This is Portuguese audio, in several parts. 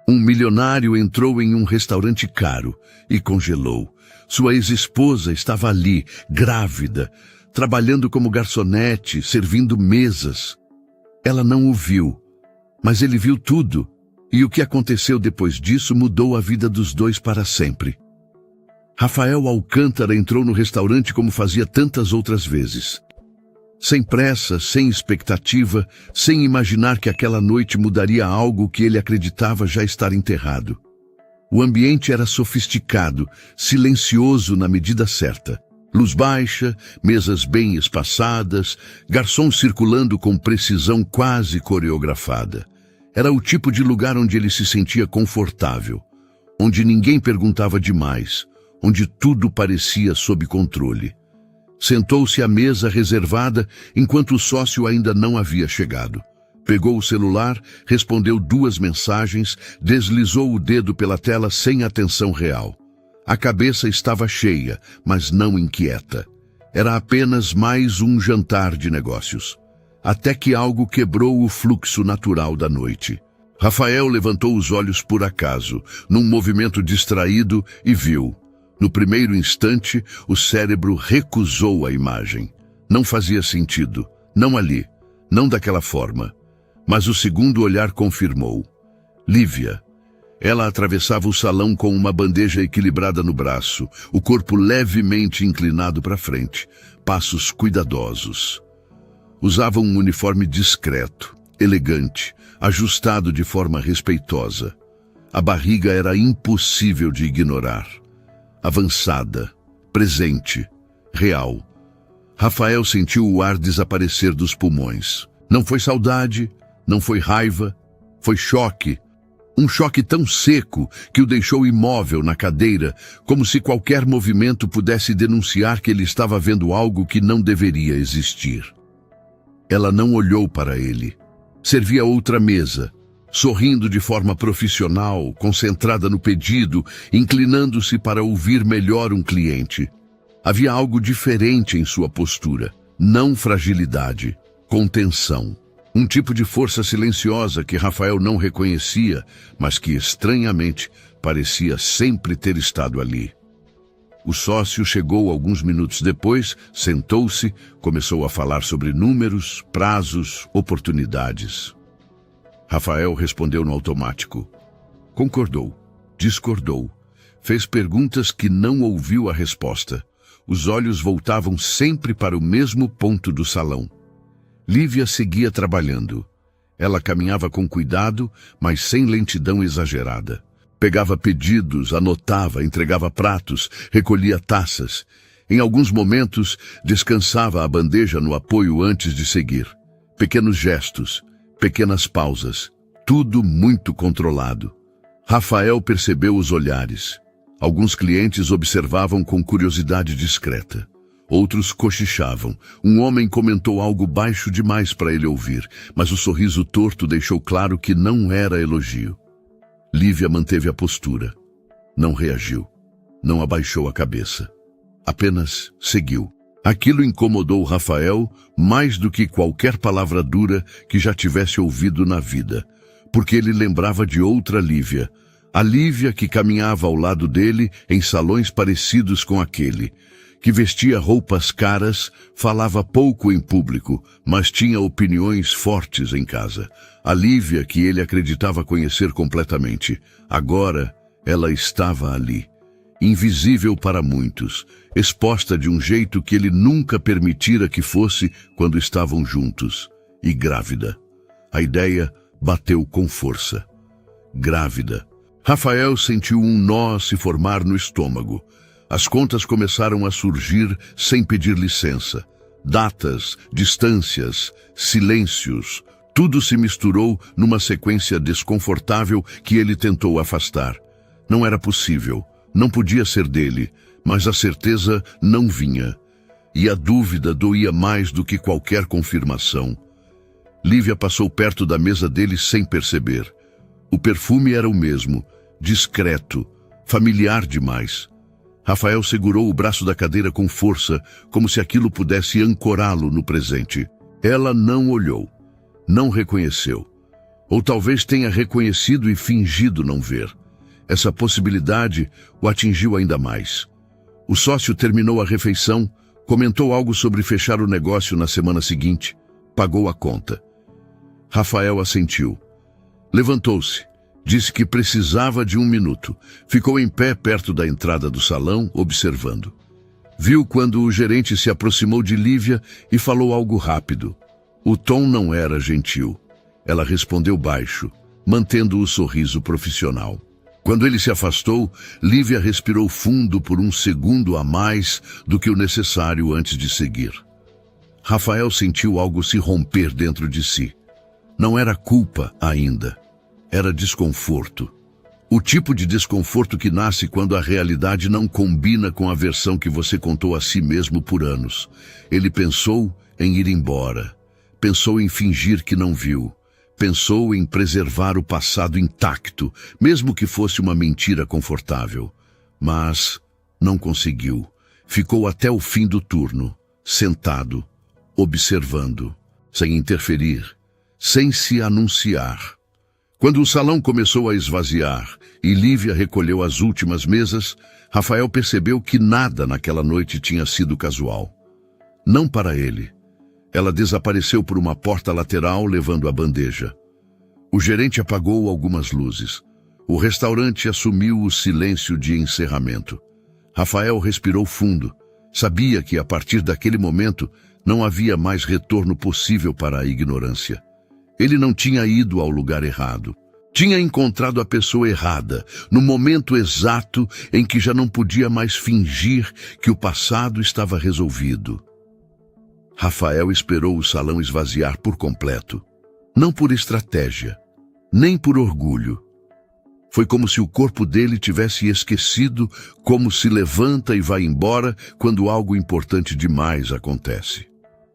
Um milionário entrou em um restaurante caro e congelou. Sua ex-esposa estava ali, grávida, trabalhando como garçonete, servindo mesas. Ela não o viu, mas ele viu tudo, e o que aconteceu depois disso mudou a vida dos dois para sempre. Rafael Alcântara entrou no restaurante como fazia tantas outras vezes. Sem pressa, sem expectativa, sem imaginar que aquela noite mudaria algo que ele acreditava já estar enterrado. O ambiente era sofisticado, silencioso na medida certa. Luz baixa, mesas bem espaçadas, garçons circulando com precisão quase coreografada. Era o tipo de lugar onde ele se sentia confortável, onde ninguém perguntava demais, onde tudo parecia sob controle. Sentou-se à mesa reservada enquanto o sócio ainda não havia chegado. Pegou o celular, respondeu 2 mensagens, deslizou o dedo pela tela sem atenção real. A cabeça estava cheia, mas não inquieta. Era apenas mais um jantar de negócios. Até que algo quebrou o fluxo natural da noite. Rafael levantou os olhos por acaso, num movimento distraído, e viu. No primeiro instante, o cérebro recusou a imagem. Não fazia sentido. Não ali. Não daquela forma. Mas o segundo olhar confirmou. Lívia. Ela atravessava o salão com uma bandeja equilibrada no braço, o corpo levemente inclinado para frente, passos cuidadosos. Usava um uniforme discreto, elegante, ajustado de forma respeitosa. A barriga era impossível de ignorar. Avançada, presente, real. Rafael sentiu o ar desaparecer dos pulmões. Não foi saudade, não foi raiva, foi choque. Um choque tão seco que o deixou imóvel na cadeira, como se qualquer movimento pudesse denunciar que ele estava vendo algo que não deveria existir. Ela não olhou para ele. Servia outra mesa, sorrindo de forma profissional, concentrada no pedido, inclinando-se para ouvir melhor um cliente. Havia algo diferente em sua postura, não fragilidade, contenção. Um tipo de força silenciosa que Rafael não reconhecia, mas que, estranhamente, parecia sempre ter estado ali. O sócio chegou alguns minutos depois, sentou-se, começou a falar sobre números, prazos, oportunidades. Rafael respondeu no automático. Concordou, discordou, fez perguntas que não ouviu a resposta. Os olhos voltavam sempre para o mesmo ponto do salão. Lívia seguia trabalhando. Ela caminhava com cuidado, mas sem lentidão exagerada. Pegava pedidos, anotava, entregava pratos, recolhia taças. Em alguns momentos, descansava a bandeja no apoio antes de seguir. Pequenos gestos, pequenas pausas, tudo muito controlado. Rafael percebeu os olhares. Alguns clientes observavam com curiosidade discreta. Outros cochichavam. Um homem comentou algo baixo demais para ele ouvir, mas o sorriso torto deixou claro que não era elogio. Lívia manteve a postura. Não reagiu. Não abaixou a cabeça. Apenas seguiu. Aquilo incomodou Rafael mais do que qualquer palavra dura que já tivesse ouvido na vida, porque ele lembrava de outra Lívia. A Lívia que caminhava ao lado dele em salões parecidos com aquele, que vestia roupas caras, falava pouco em público, mas tinha opiniões fortes em casa. A Lívia que ele acreditava conhecer completamente. Agora, ela estava ali, invisível para muitos, exposta de um jeito que ele nunca permitira que fosse quando estavam juntos, e grávida. A ideia bateu com força. Grávida. Rafael sentiu um nó se formar no estômago. As contas começaram a surgir sem pedir licença. Datas, distâncias, silêncios, tudo se misturou numa sequência desconfortável que ele tentou afastar. Não era possível, não podia ser dele, mas a certeza não vinha. E a dúvida doía mais do que qualquer confirmação. Lívia passou perto da mesa dele sem perceber. O perfume era o mesmo, discreto, familiar demais. Rafael segurou o braço da cadeira com força, como se aquilo pudesse ancorá-lo no presente. Ela não olhou, não reconheceu. Ou talvez tenha reconhecido e fingido não ver. Essa possibilidade o atingiu ainda mais. O sócio terminou a refeição, comentou algo sobre fechar o negócio na semana seguinte, pagou a conta. Rafael assentiu. Levantou-se, disse que precisava de 1 minuto. Ficou em pé perto da entrada do salão, observando. Viu quando o gerente se aproximou de Lívia e falou algo rápido. O tom não era gentil. Ela respondeu baixo, mantendo o sorriso profissional. Quando ele se afastou, Lívia respirou fundo por 1 segundo a mais do que o necessário antes de seguir. Rafael sentiu algo se romper dentro de si. Não era culpa ainda. Era desconforto. O tipo de desconforto que nasce quando a realidade não combina com a versão que você contou a si mesmo por anos. Ele pensou em ir embora. Pensou em fingir que não viu. Pensou em preservar o passado intacto, mesmo que fosse uma mentira confortável. Mas não conseguiu. Ficou até o fim do turno, sentado, observando, sem interferir, sem se anunciar. Quando o salão começou a esvaziar e Lívia recolheu as últimas mesas, Rafael percebeu que nada naquela noite tinha sido casual. Não para ele. Ela desapareceu por uma porta lateral levando a bandeja. O gerente apagou algumas luzes. O restaurante assumiu o silêncio de encerramento. Rafael respirou fundo. Sabia que a partir daquele momento não havia mais retorno possível para a ignorância. Ele não tinha ido ao lugar errado. Tinha encontrado a pessoa errada, no momento exato em que já não podia mais fingir que o passado estava resolvido. Rafael esperou o salão esvaziar por completo. Não por estratégia, nem por orgulho. Foi como se o corpo dele tivesse esquecido como se levanta e vai embora quando algo importante demais acontece.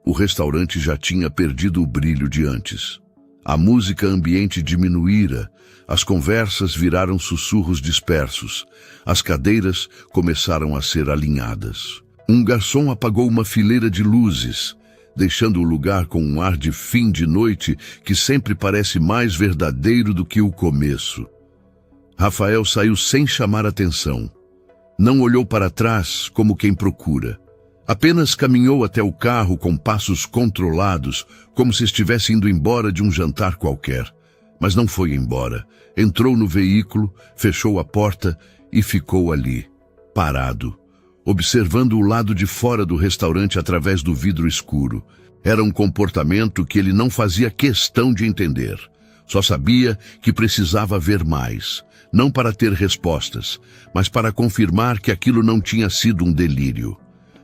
O restaurante já tinha perdido o brilho de antes. A música ambiente diminuíra, as conversas viraram sussurros dispersos, as cadeiras começaram a ser alinhadas. Um garçom apagou uma fileira de luzes, deixando o lugar com um ar de fim de noite que sempre parece mais verdadeiro do que o começo. Rafael saiu sem chamar atenção. Não olhou para trás como quem procura. Apenas caminhou até o carro com passos controlados, como se estivesse indo embora de um jantar qualquer. Mas não foi embora. Entrou no veículo, fechou a porta e ficou ali, parado, observando o lado de fora do restaurante através do vidro escuro. Era um comportamento que ele não fazia questão de entender. Só sabia que precisava ver mais, não para ter respostas, mas para confirmar que aquilo não tinha sido um delírio.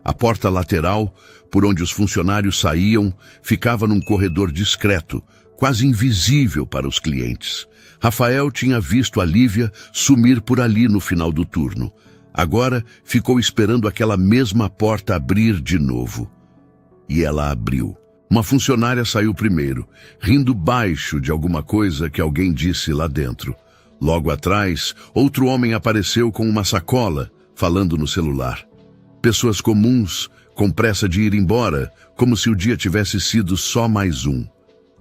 A porta lateral, por onde os funcionários saíam, ficava num corredor discreto, quase invisível para os clientes. Rafael tinha visto a Lívia sumir por ali no final do turno. Agora ficou esperando aquela mesma porta abrir de novo. E ela abriu. Uma funcionária saiu primeiro, rindo baixo de alguma coisa que alguém disse lá dentro. Logo atrás, outro homem apareceu com uma sacola, falando no celular. Pessoas comuns, com pressa de ir embora, como se o dia tivesse sido só mais um.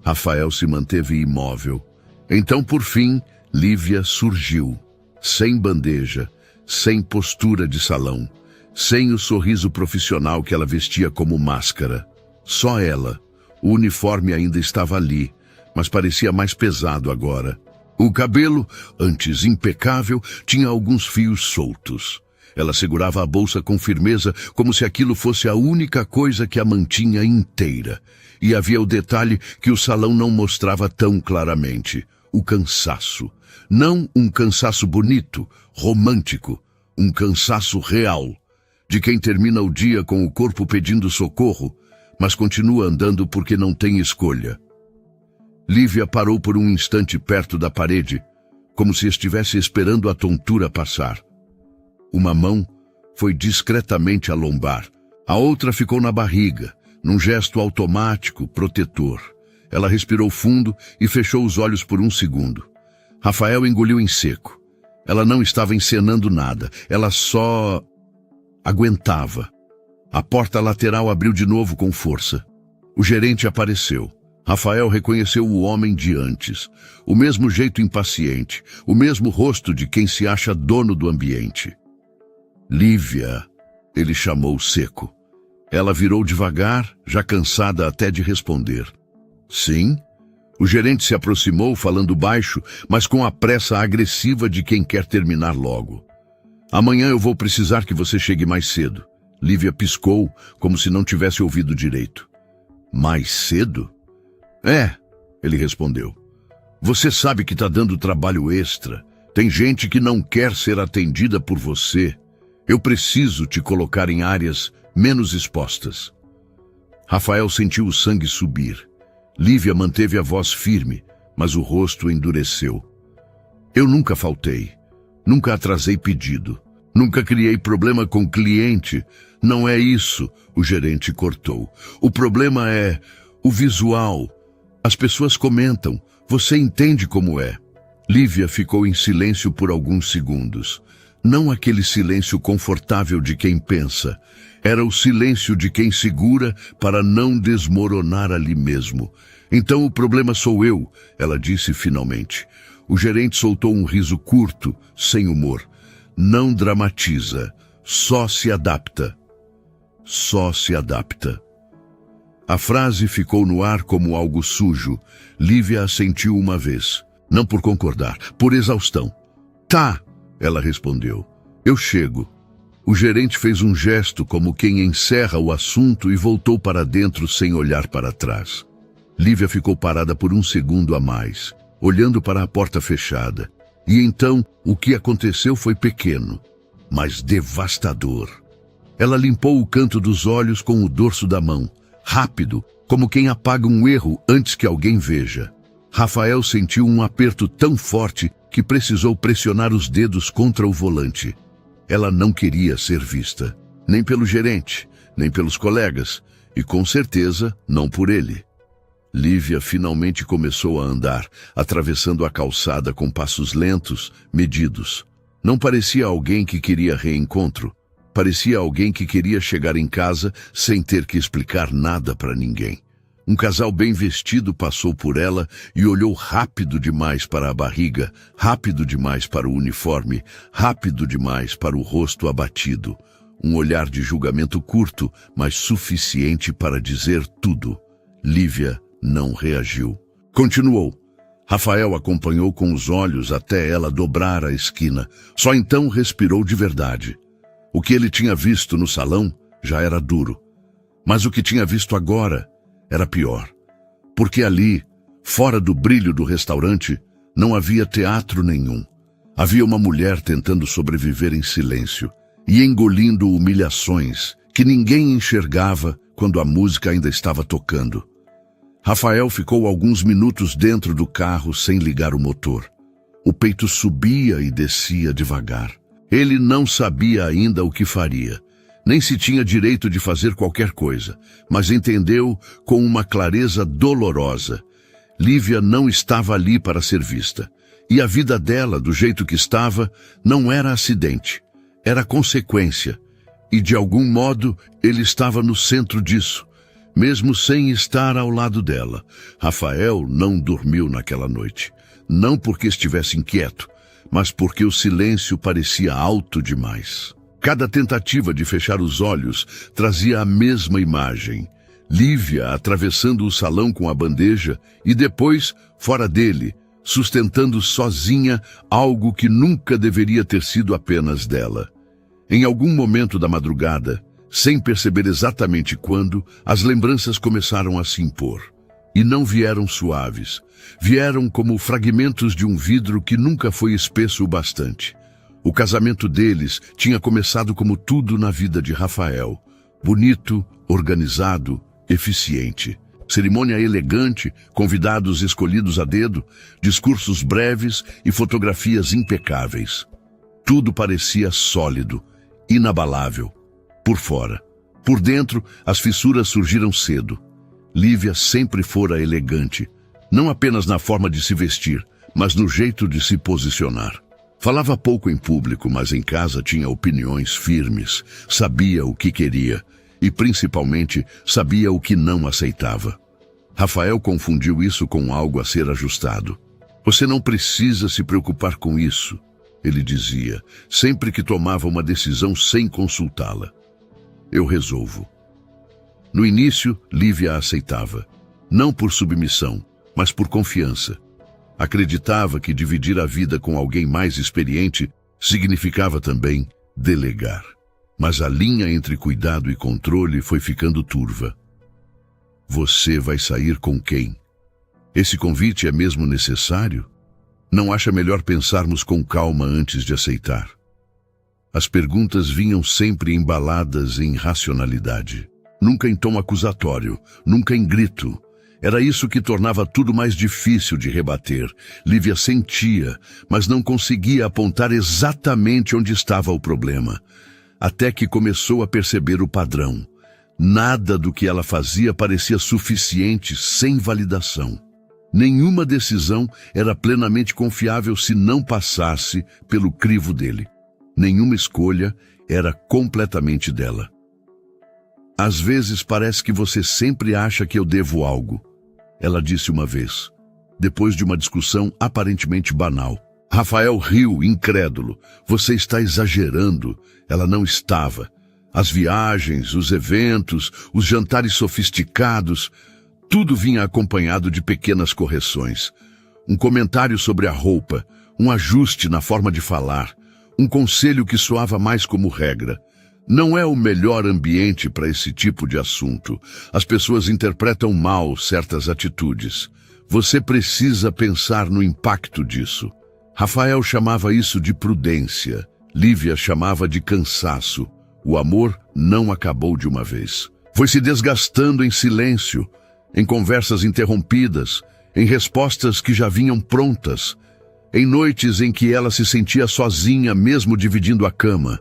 Rafael se manteve imóvel. Então, por fim, Lívia surgiu, sem bandeja, sem postura de salão, sem o sorriso profissional que ela vestia como máscara. Só ela. O uniforme ainda estava ali, mas parecia mais pesado agora. O cabelo, antes impecável, tinha alguns fios soltos. Ela segurava a bolsa com firmeza, como se aquilo fosse a única coisa que a mantinha inteira. E havia o detalhe que o salão não mostrava tão claramente: o cansaço. Não um cansaço bonito, romântico, um cansaço real, de quem termina o dia com o corpo pedindo socorro, mas continua andando porque não tem escolha. Lívia parou por um instante perto da parede, como se estivesse esperando a tontura passar. Uma mão foi discretamente a lombar, a outra ficou na barriga, num gesto automático, protetor. Ela respirou fundo e fechou os olhos por um segundo. Rafael engoliu em seco. Ela não estava encenando nada, ela só aguentava. A porta lateral abriu de novo com força. O gerente apareceu. Rafael reconheceu o homem de antes, o mesmo jeito impaciente, o mesmo rosto de quem se acha dono do ambiente. Lívia, ele chamou seco. Ela virou devagar, já cansada até de responder. Sim? O gerente se aproximou, falando baixo, mas com a pressa agressiva de quem quer terminar logo. Amanhã eu vou precisar que você chegue mais cedo. Lívia piscou, como se não tivesse ouvido direito. Mais cedo? É, ele respondeu. Você sabe que está dando trabalho extra. Tem gente que não quer ser atendida por você. Eu preciso te colocar em áreas menos expostas. Rafael sentiu o sangue subir. Lívia manteve a voz firme, mas o rosto endureceu. Eu nunca faltei. Nunca atrasei pedido. Nunca criei problema com cliente. Não é isso, o gerente cortou. O problema é o visual. As pessoas comentam. Você entende como é. Lívia ficou em silêncio por alguns segundos. Não aquele silêncio confortável de quem pensa. Era o silêncio de quem segura para não desmoronar ali mesmo. Então o problema sou eu, ela disse finalmente. O gerente soltou um riso curto, sem humor. Não dramatiza, só se adapta. Só se adapta. A frase ficou no ar como algo sujo. Lívia assentiu uma vez. Não por concordar, por exaustão. Tá, ela respondeu. Eu chego. O gerente fez um gesto como quem encerra o assunto e voltou para dentro sem olhar para trás. Lívia ficou parada por um segundo a mais, olhando para a porta fechada. E então, o que aconteceu foi pequeno, mas devastador. Ela limpou o canto dos olhos com o dorso da mão, rápido, como quem apaga um erro antes que alguém veja. Rafael sentiu um aperto tão forte que precisou pressionar os dedos contra o volante. Ela não queria ser vista, nem pelo gerente, nem pelos colegas, e com certeza não por ele. Lívia finalmente começou a andar, atravessando a calçada com passos lentos, medidos. Não parecia alguém que queria reencontro. Parecia alguém que queria chegar em casa sem ter que explicar nada para ninguém. Um casal bem vestido passou por ela e olhou rápido demais para a barriga, rápido demais para o uniforme, rápido demais para o rosto abatido. Um olhar de julgamento curto, mas suficiente para dizer tudo. Lívia não reagiu. Continuou. Rafael acompanhou com os olhos até ela dobrar a esquina. Só então respirou de verdade. O que ele tinha visto no salão já era duro. Mas o que tinha visto agora era pior. Porque ali, fora do brilho do restaurante, não havia teatro nenhum. Havia uma mulher tentando sobreviver em silêncio e engolindo humilhações que ninguém enxergava quando a música ainda estava tocando. Rafael ficou alguns minutos dentro do carro sem ligar o motor. O peito subia e descia devagar. Ele não sabia ainda o que faria, nem se tinha direito de fazer qualquer coisa, mas entendeu com uma clareza dolorosa. Lívia não estava ali para ser vista, e a vida dela, do jeito que estava, não era acidente, era consequência, e de algum modo ele estava no centro disso, mesmo sem estar ao lado dela. Rafael não dormiu naquela noite, não porque estivesse inquieto, mas porque o silêncio parecia alto demais. Cada tentativa de fechar os olhos trazia a mesma imagem. Lívia atravessando o salão com a bandeja e depois, fora dele, sustentando sozinha algo que nunca deveria ter sido apenas dela. Em algum momento da madrugada, sem perceber exatamente quando, as lembranças começaram a se impor. E não vieram suaves. Vieram como fragmentos de um vidro que nunca foi espesso o bastante. O casamento deles tinha começado como tudo na vida de Rafael. Bonito, organizado, eficiente. Cerimônia elegante, convidados escolhidos a dedo, discursos breves e fotografias impecáveis. Tudo parecia sólido, inabalável. Por fora. Por dentro, as fissuras surgiram cedo. Lívia sempre fora elegante, não apenas na forma de se vestir, mas no jeito de se posicionar. Falava pouco em público, mas em casa tinha opiniões firmes, sabia o que queria e, principalmente, sabia o que não aceitava. Rafael confundiu isso com algo a ser ajustado. Você não precisa se preocupar com isso, ele dizia, sempre que tomava uma decisão sem consultá-la. Eu resolvo. No início, Lívia a aceitava. Não por submissão, mas por confiança. Acreditava que dividir a vida com alguém mais experiente significava também delegar. Mas a linha entre cuidado e controle foi ficando turva. Você vai sair com quem? Esse convite é mesmo necessário? Não acha melhor pensarmos com calma antes de aceitar? As perguntas vinham sempre embaladas em racionalidade. Nunca em tom acusatório, nunca em grito. Era isso que tornava tudo mais difícil de rebater. Lívia sentia, mas não conseguia apontar exatamente onde estava o problema. Até que começou a perceber o padrão. Nada do que ela fazia parecia suficiente sem validação. Nenhuma decisão era plenamente confiável se não passasse pelo crivo dele. Nenhuma escolha era completamente dela. Às vezes parece que você sempre acha que eu devo algo, ela disse uma vez, depois de uma discussão aparentemente banal. Rafael riu, incrédulo. Você está exagerando. Ela não estava. As viagens, os eventos, os jantares sofisticados, tudo vinha acompanhado de pequenas correções. Um comentário sobre a roupa, um ajuste na forma de falar, um conselho que soava mais como regra. Não é o melhor ambiente para esse tipo de assunto. As pessoas interpretam mal certas atitudes. Você precisa pensar no impacto disso. Rafael chamava isso de prudência. Lívia chamava de cansaço. O amor não acabou de uma vez. Foi se desgastando em silêncio, em conversas interrompidas, em respostas que já vinham prontas, em noites em que ela se sentia sozinha mesmo dividindo a cama.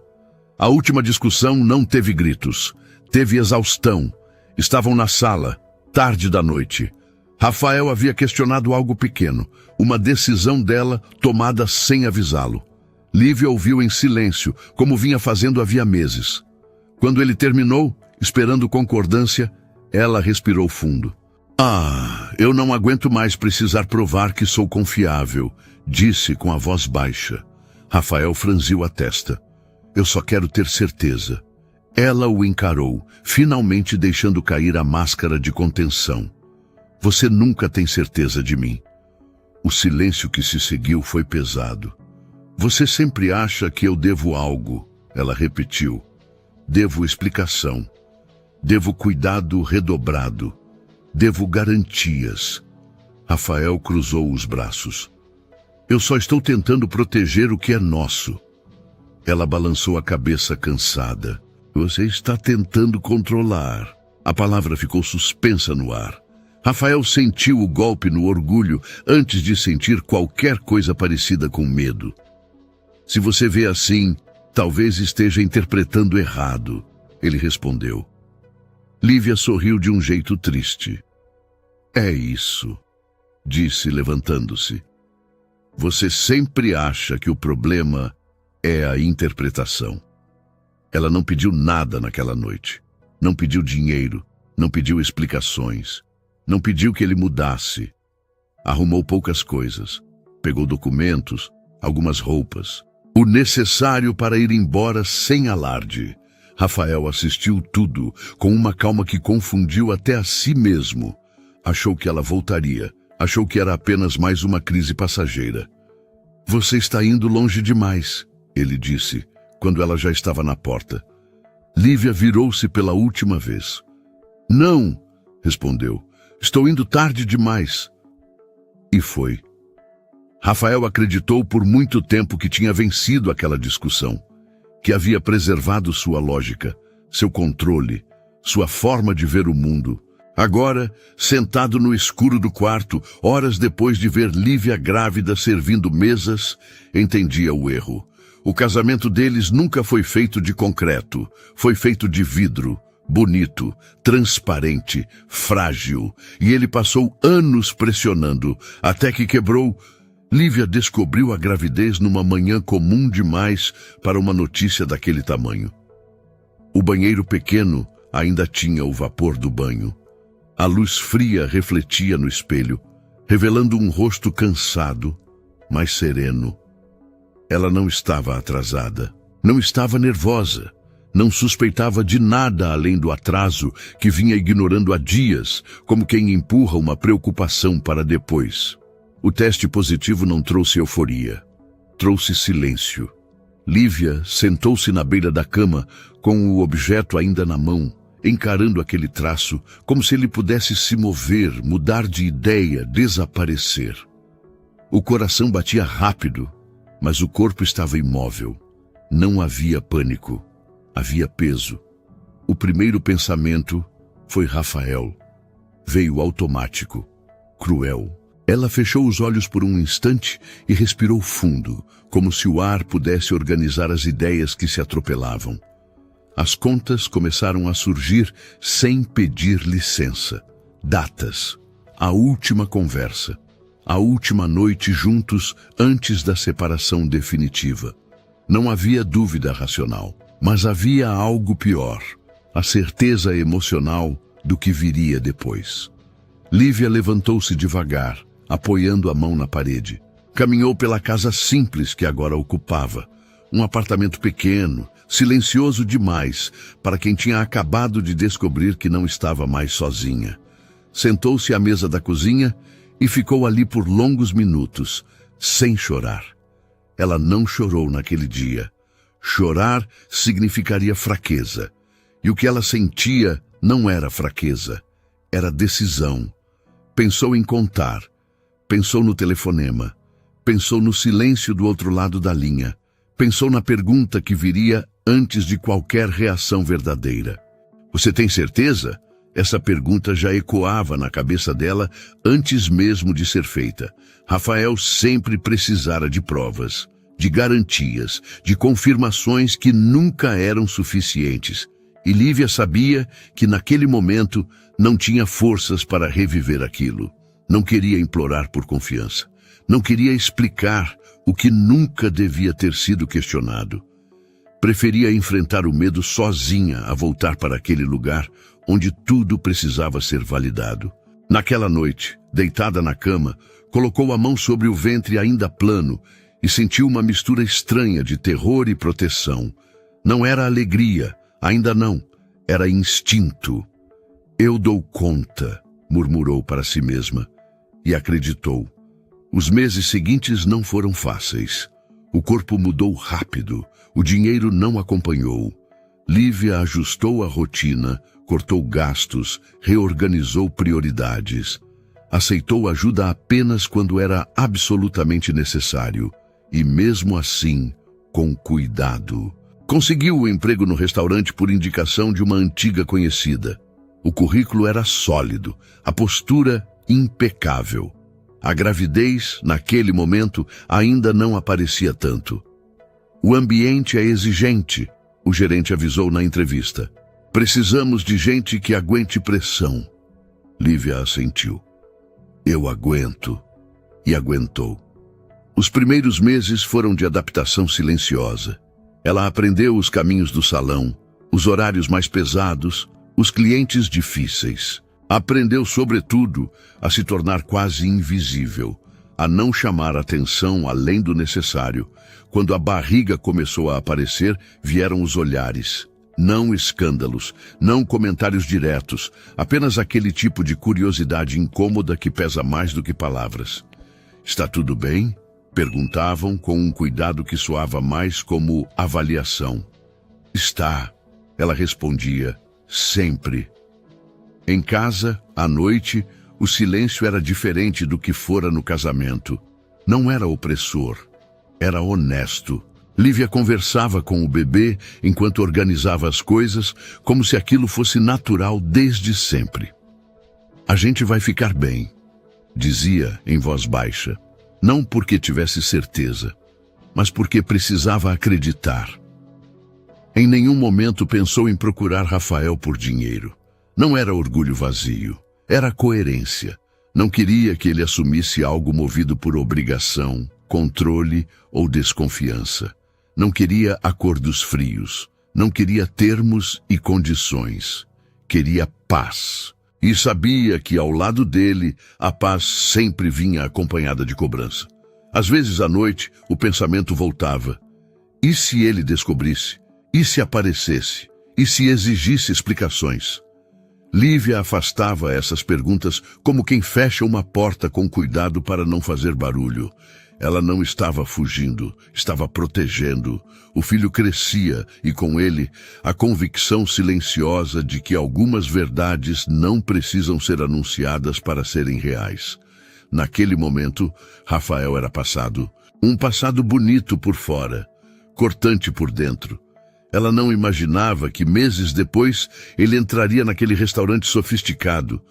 A última discussão não teve gritos, teve exaustão. Estavam na sala, tarde da noite. Rafael havia questionado algo pequeno, uma decisão dela tomada sem avisá-lo. Lívia ouviu em silêncio, como vinha fazendo havia meses. Quando ele terminou, esperando concordância, ela respirou fundo. Eu não aguento mais precisar provar que sou confiável, disse com a voz baixa. Rafael franziu a testa. Eu só quero ter certeza. Ela o encarou, finalmente deixando cair a máscara de contenção. Você nunca tem certeza de mim. O silêncio que se seguiu foi pesado. Você sempre acha que eu devo algo, ela repetiu. Devo explicação. Devo cuidado redobrado. Devo garantias. Rafael cruzou os braços. Eu só estou tentando proteger o que é nosso. Ela balançou a cabeça cansada. Você está tentando controlar. A palavra ficou suspensa no ar. Rafael sentiu o golpe no orgulho antes de sentir qualquer coisa parecida com medo. Se você vê assim, talvez esteja interpretando errado, ele respondeu. Lívia sorriu de um jeito triste. É isso, disse levantando-se. Você sempre acha que o problema é a interpretação. Ela não pediu nada naquela noite. Não pediu dinheiro, não pediu explicações, não pediu que ele mudasse. Arrumou poucas coisas, pegou documentos, algumas roupas. O necessário para ir embora sem alarde. Rafael assistiu tudo com uma calma que confundiu até a si mesmo. Achou que ela voltaria, achou que era apenas mais uma crise passageira. Você está indo longe demais, ele disse, quando ela já estava na porta. Lívia virou-se pela última vez. Não, respondeu. Estou indo tarde demais. E foi. Rafael acreditou por muito tempo que tinha vencido aquela discussão, que havia preservado sua lógica, seu controle, sua forma de ver o mundo. Agora, sentado no escuro do quarto, horas depois de ver Lívia grávida servindo mesas, entendia o erro. O casamento deles nunca foi feito de concreto, foi feito de vidro, bonito, transparente, frágil, e ele passou anos pressionando, até que quebrou. Lívia descobriu a gravidez numa manhã comum demais para uma notícia daquele tamanho. O banheiro pequeno ainda tinha o vapor do banho. A luz fria refletia no espelho, revelando um rosto cansado, mas sereno. Ela não estava atrasada, não estava nervosa, não suspeitava de nada além do atraso que vinha ignorando há dias, como quem empurra uma preocupação para depois. O teste positivo não trouxe euforia, trouxe silêncio. Lívia sentou-se na beira da cama, com o objeto ainda na mão, encarando aquele traço, como se ele pudesse se mover, mudar de ideia, desaparecer. O coração batia rápido, mas o corpo estava imóvel. Não havia pânico, havia peso. O primeiro pensamento foi Rafael. Veio automático, cruel. Ela fechou os olhos por um instante e respirou fundo, como se o ar pudesse organizar as ideias que se atropelavam. As contas começaram a surgir sem pedir licença. Datas, a última conversa, a última noite juntos antes da separação definitiva. Não havia dúvida racional, mas havia algo pior, a certeza emocional do que viria depois. Lívia levantou-se devagar, apoiando a mão na parede. Caminhou pela casa simples que agora ocupava. Um apartamento pequeno, silencioso demais para quem tinha acabado de descobrir que não estava mais sozinha. Sentou-se à mesa da cozinha e ficou ali por longos minutos, sem chorar. Ela não chorou naquele dia. Chorar significaria fraqueza. E o que ela sentia não era fraqueza, era decisão. Pensou em contar. Pensou no telefonema, pensou no silêncio do outro lado da linha, pensou na pergunta que viria antes de qualquer reação verdadeira. Você tem certeza? Essa pergunta já ecoava na cabeça dela antes mesmo de ser feita. Rafael sempre precisara de provas, de garantias, de confirmações que nunca eram suficientes. E Lívia sabia que naquele momento não tinha forças para reviver aquilo. Não queria implorar por confiança. Não queria explicar o que nunca devia ter sido questionado. Preferia enfrentar o medo sozinha a voltar para aquele lugar onde tudo precisava ser validado. Naquela noite, deitada na cama, colocou a mão sobre o ventre ainda plano e sentiu uma mistura estranha de terror e proteção. Não era alegria, ainda não. Era instinto. Eu dou conta, murmurou para si mesma. E acreditou. Os meses seguintes não foram fáceis. O corpo mudou rápido, o dinheiro não acompanhou. Lívia ajustou a rotina, cortou gastos, reorganizou prioridades. Aceitou ajuda apenas quando era absolutamente necessário. E mesmo assim, com cuidado. Conseguiu o emprego no restaurante por indicação de uma antiga conhecida. O currículo era sólido, a postura impecável. A gravidez, naquele momento, ainda não aparecia tanto. O ambiente é exigente, o gerente avisou na entrevista. Precisamos de gente que aguente pressão. Lívia assentiu. Eu aguento. E aguentou. Os primeiros meses foram de adaptação silenciosa. Ela aprendeu os caminhos do salão, os horários mais pesados, os clientes difíceis. Aprendeu, sobretudo, a se tornar quase invisível, a não chamar atenção além do necessário. Quando a barriga começou a aparecer, vieram os olhares. Não escândalos, não comentários diretos, apenas aquele tipo de curiosidade incômoda que pesa mais do que palavras. Está tudo bem? Perguntavam com um cuidado que soava mais como avaliação. Está, ela respondia, sempre. Em casa, à noite, o silêncio era diferente do que fora no casamento. Não era opressor, era honesto. Lívia conversava com o bebê enquanto organizava as coisas, como se aquilo fosse natural desde sempre. A gente vai ficar bem, dizia em voz baixa. Não porque tivesse certeza, mas porque precisava acreditar. Em nenhum momento pensou em procurar Rafael por dinheiro. Não era orgulho vazio, era coerência. Não queria que ele assumisse algo movido por obrigação, controle ou desconfiança. Não queria acordos frios, não queria termos e condições. Queria paz. E sabia que ao lado dele a paz sempre vinha acompanhada de cobrança. Às vezes à noite o pensamento voltava. E se ele descobrisse? E se aparecesse? E se exigisse explicações? Lívia afastava essas perguntas como quem fecha uma porta com cuidado para não fazer barulho. Ela não estava fugindo, estava protegendo. O filho crescia e, com ele, a convicção silenciosa de que algumas verdades não precisam ser anunciadas para serem reais. Naquele momento, Rafael era passado. Um passado bonito por fora, cortante por dentro. Ela não imaginava que meses depois ele entraria naquele restaurante sofisticado,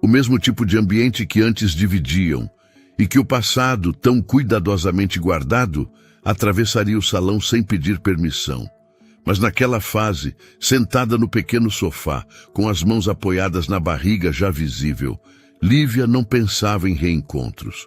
o mesmo tipo de ambiente que antes dividiam, e que o passado, tão cuidadosamente guardado, atravessaria o salão sem pedir permissão. Mas naquela fase, sentada no pequeno sofá, com as mãos apoiadas na barriga já visível, Lívia não pensava em reencontros.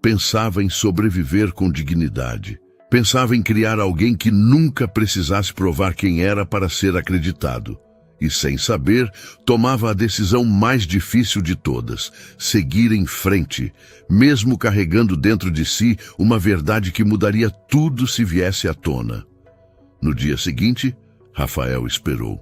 Pensava em sobreviver com dignidade. Pensava em criar alguém que nunca precisasse provar quem era para ser acreditado. E, sem saber, tomava a decisão mais difícil de todas, seguir em frente, mesmo carregando dentro de si uma verdade que mudaria tudo se viesse à tona. No dia seguinte, Rafael esperou.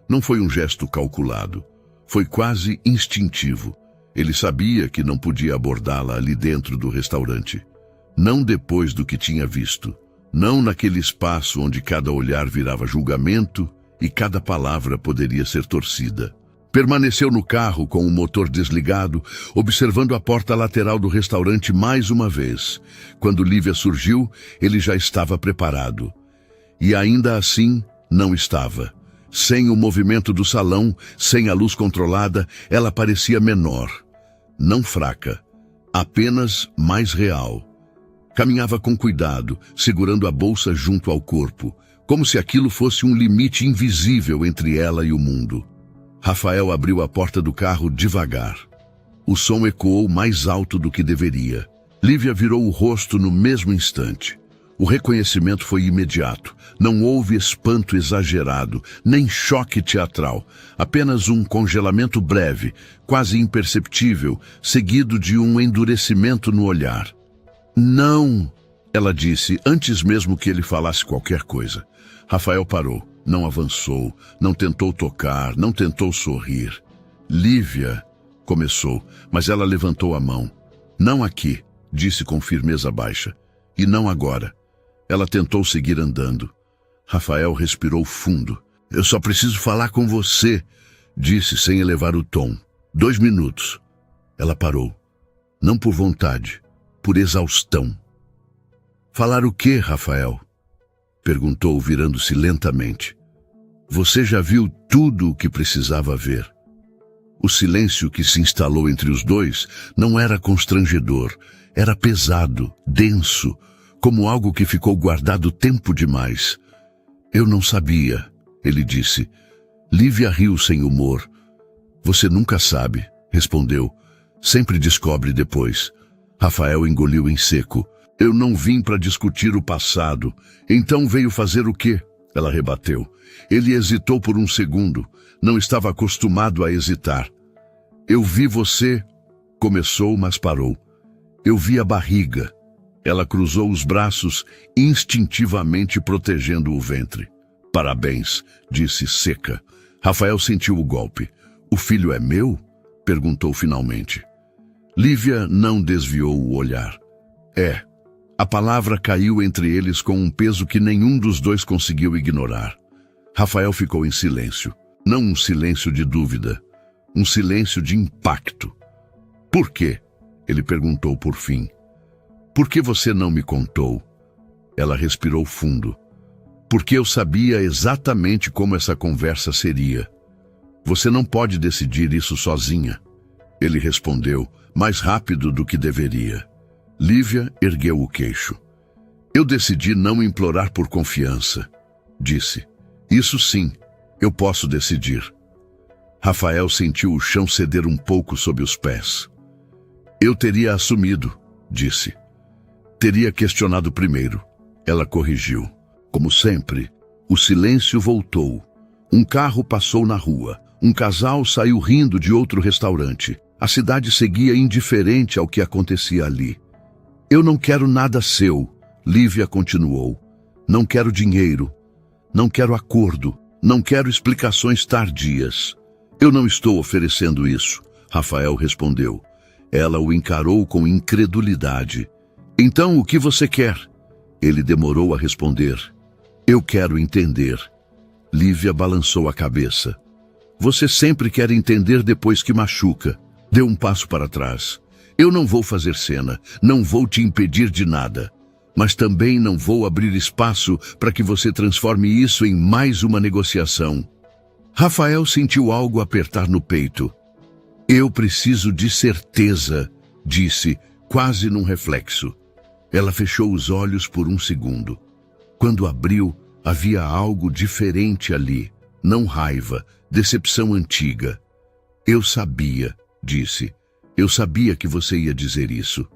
Não foi um gesto calculado. Foi quase instintivo. Ele sabia que não podia abordá-la ali dentro do restaurante. Não depois do que tinha visto. Não naquele espaço onde cada olhar virava julgamento e cada palavra poderia ser torcida. Permaneceu no carro com o motor desligado, observando a porta lateral do restaurante mais uma vez. Quando Lívia surgiu, ele já estava preparado. E ainda assim, não estava. Sem o movimento do salão, sem a luz controlada, ela parecia menor. Não fraca, apenas mais real. Caminhava com cuidado, segurando a bolsa junto ao corpo, como se aquilo fosse um limite invisível entre ela e o mundo. Rafael abriu a porta do carro devagar. O som ecoou mais alto do que deveria. Lívia virou o rosto no mesmo instante. O reconhecimento foi imediato. Não houve espanto exagerado, nem choque teatral. Apenas um congelamento breve, quase imperceptível, seguido de um endurecimento no olhar. Não, ela disse, antes mesmo que ele falasse qualquer coisa. Rafael parou, não avançou, não tentou tocar, não tentou sorrir. Lívia, começou, mas ela levantou a mão. Não aqui, disse com firmeza baixa. E não agora. Ela tentou seguir andando. Rafael respirou fundo. Eu só preciso falar com você, disse sem elevar o tom. 2 minutos. Ela parou. Não por vontade, por exaustão. Falar o quê, Rafael? Perguntou, virando-se lentamente. Você já viu tudo o que precisava ver. O silêncio que se instalou entre os dois não era constrangedor, era pesado, denso, como algo que ficou guardado tempo demais. Eu não sabia, ele disse. Lívia riu sem humor. Você nunca sabe, respondeu. Sempre descobre depois. Rafael engoliu em seco. Eu não vim para discutir o passado. Então veio fazer o quê? Ela rebateu. Ele hesitou por um segundo. Não estava acostumado a hesitar. Eu vi você... Começou, mas parou. Eu vi a barriga. Ela cruzou os braços, instintivamente protegendo o ventre. Parabéns, disse seca. Rafael sentiu o golpe. O filho é meu? Perguntou finalmente. Lívia não desviou o olhar. É. A palavra caiu entre eles com um peso que nenhum dos dois conseguiu ignorar. Rafael ficou em silêncio. Não um silêncio de dúvida. Um silêncio de impacto. Por quê? Ele perguntou por fim. Por que você não me contou? Ela respirou fundo. Porque eu sabia exatamente como essa conversa seria. Você não pode decidir isso sozinha. Ele respondeu, mais rápido do que deveria. Lívia ergueu o queixo. Eu decidi não implorar por confiança, disse. Isso sim, eu posso decidir. Rafael sentiu o chão ceder um pouco sob os pés. Eu teria assumido, disse. Teria questionado primeiro. Ela corrigiu. Como sempre, o silêncio voltou. Um carro passou na rua. Um casal saiu rindo de outro restaurante. A cidade seguia indiferente ao que acontecia ali. Eu não quero nada seu, Lívia continuou. Não quero dinheiro. Não quero acordo. Não quero explicações tardias. Eu não estou oferecendo isso, Rafael respondeu. Ela o encarou com incredulidade. Então, o que você quer? Ele demorou a responder. Eu quero entender. Lívia balançou a cabeça. Você sempre quer entender depois que machuca. Deu um passo para trás. Eu não vou fazer cena, não vou te impedir de nada. Mas também não vou abrir espaço para que você transforme isso em mais uma negociação. Rafael sentiu algo apertar no peito. Eu preciso de certeza, disse, quase num reflexo. Ela fechou os olhos por um segundo. Quando abriu, havia algo diferente ali. Não raiva, decepção antiga. Eu sabia, disse. Eu sabia que você ia dizer isso.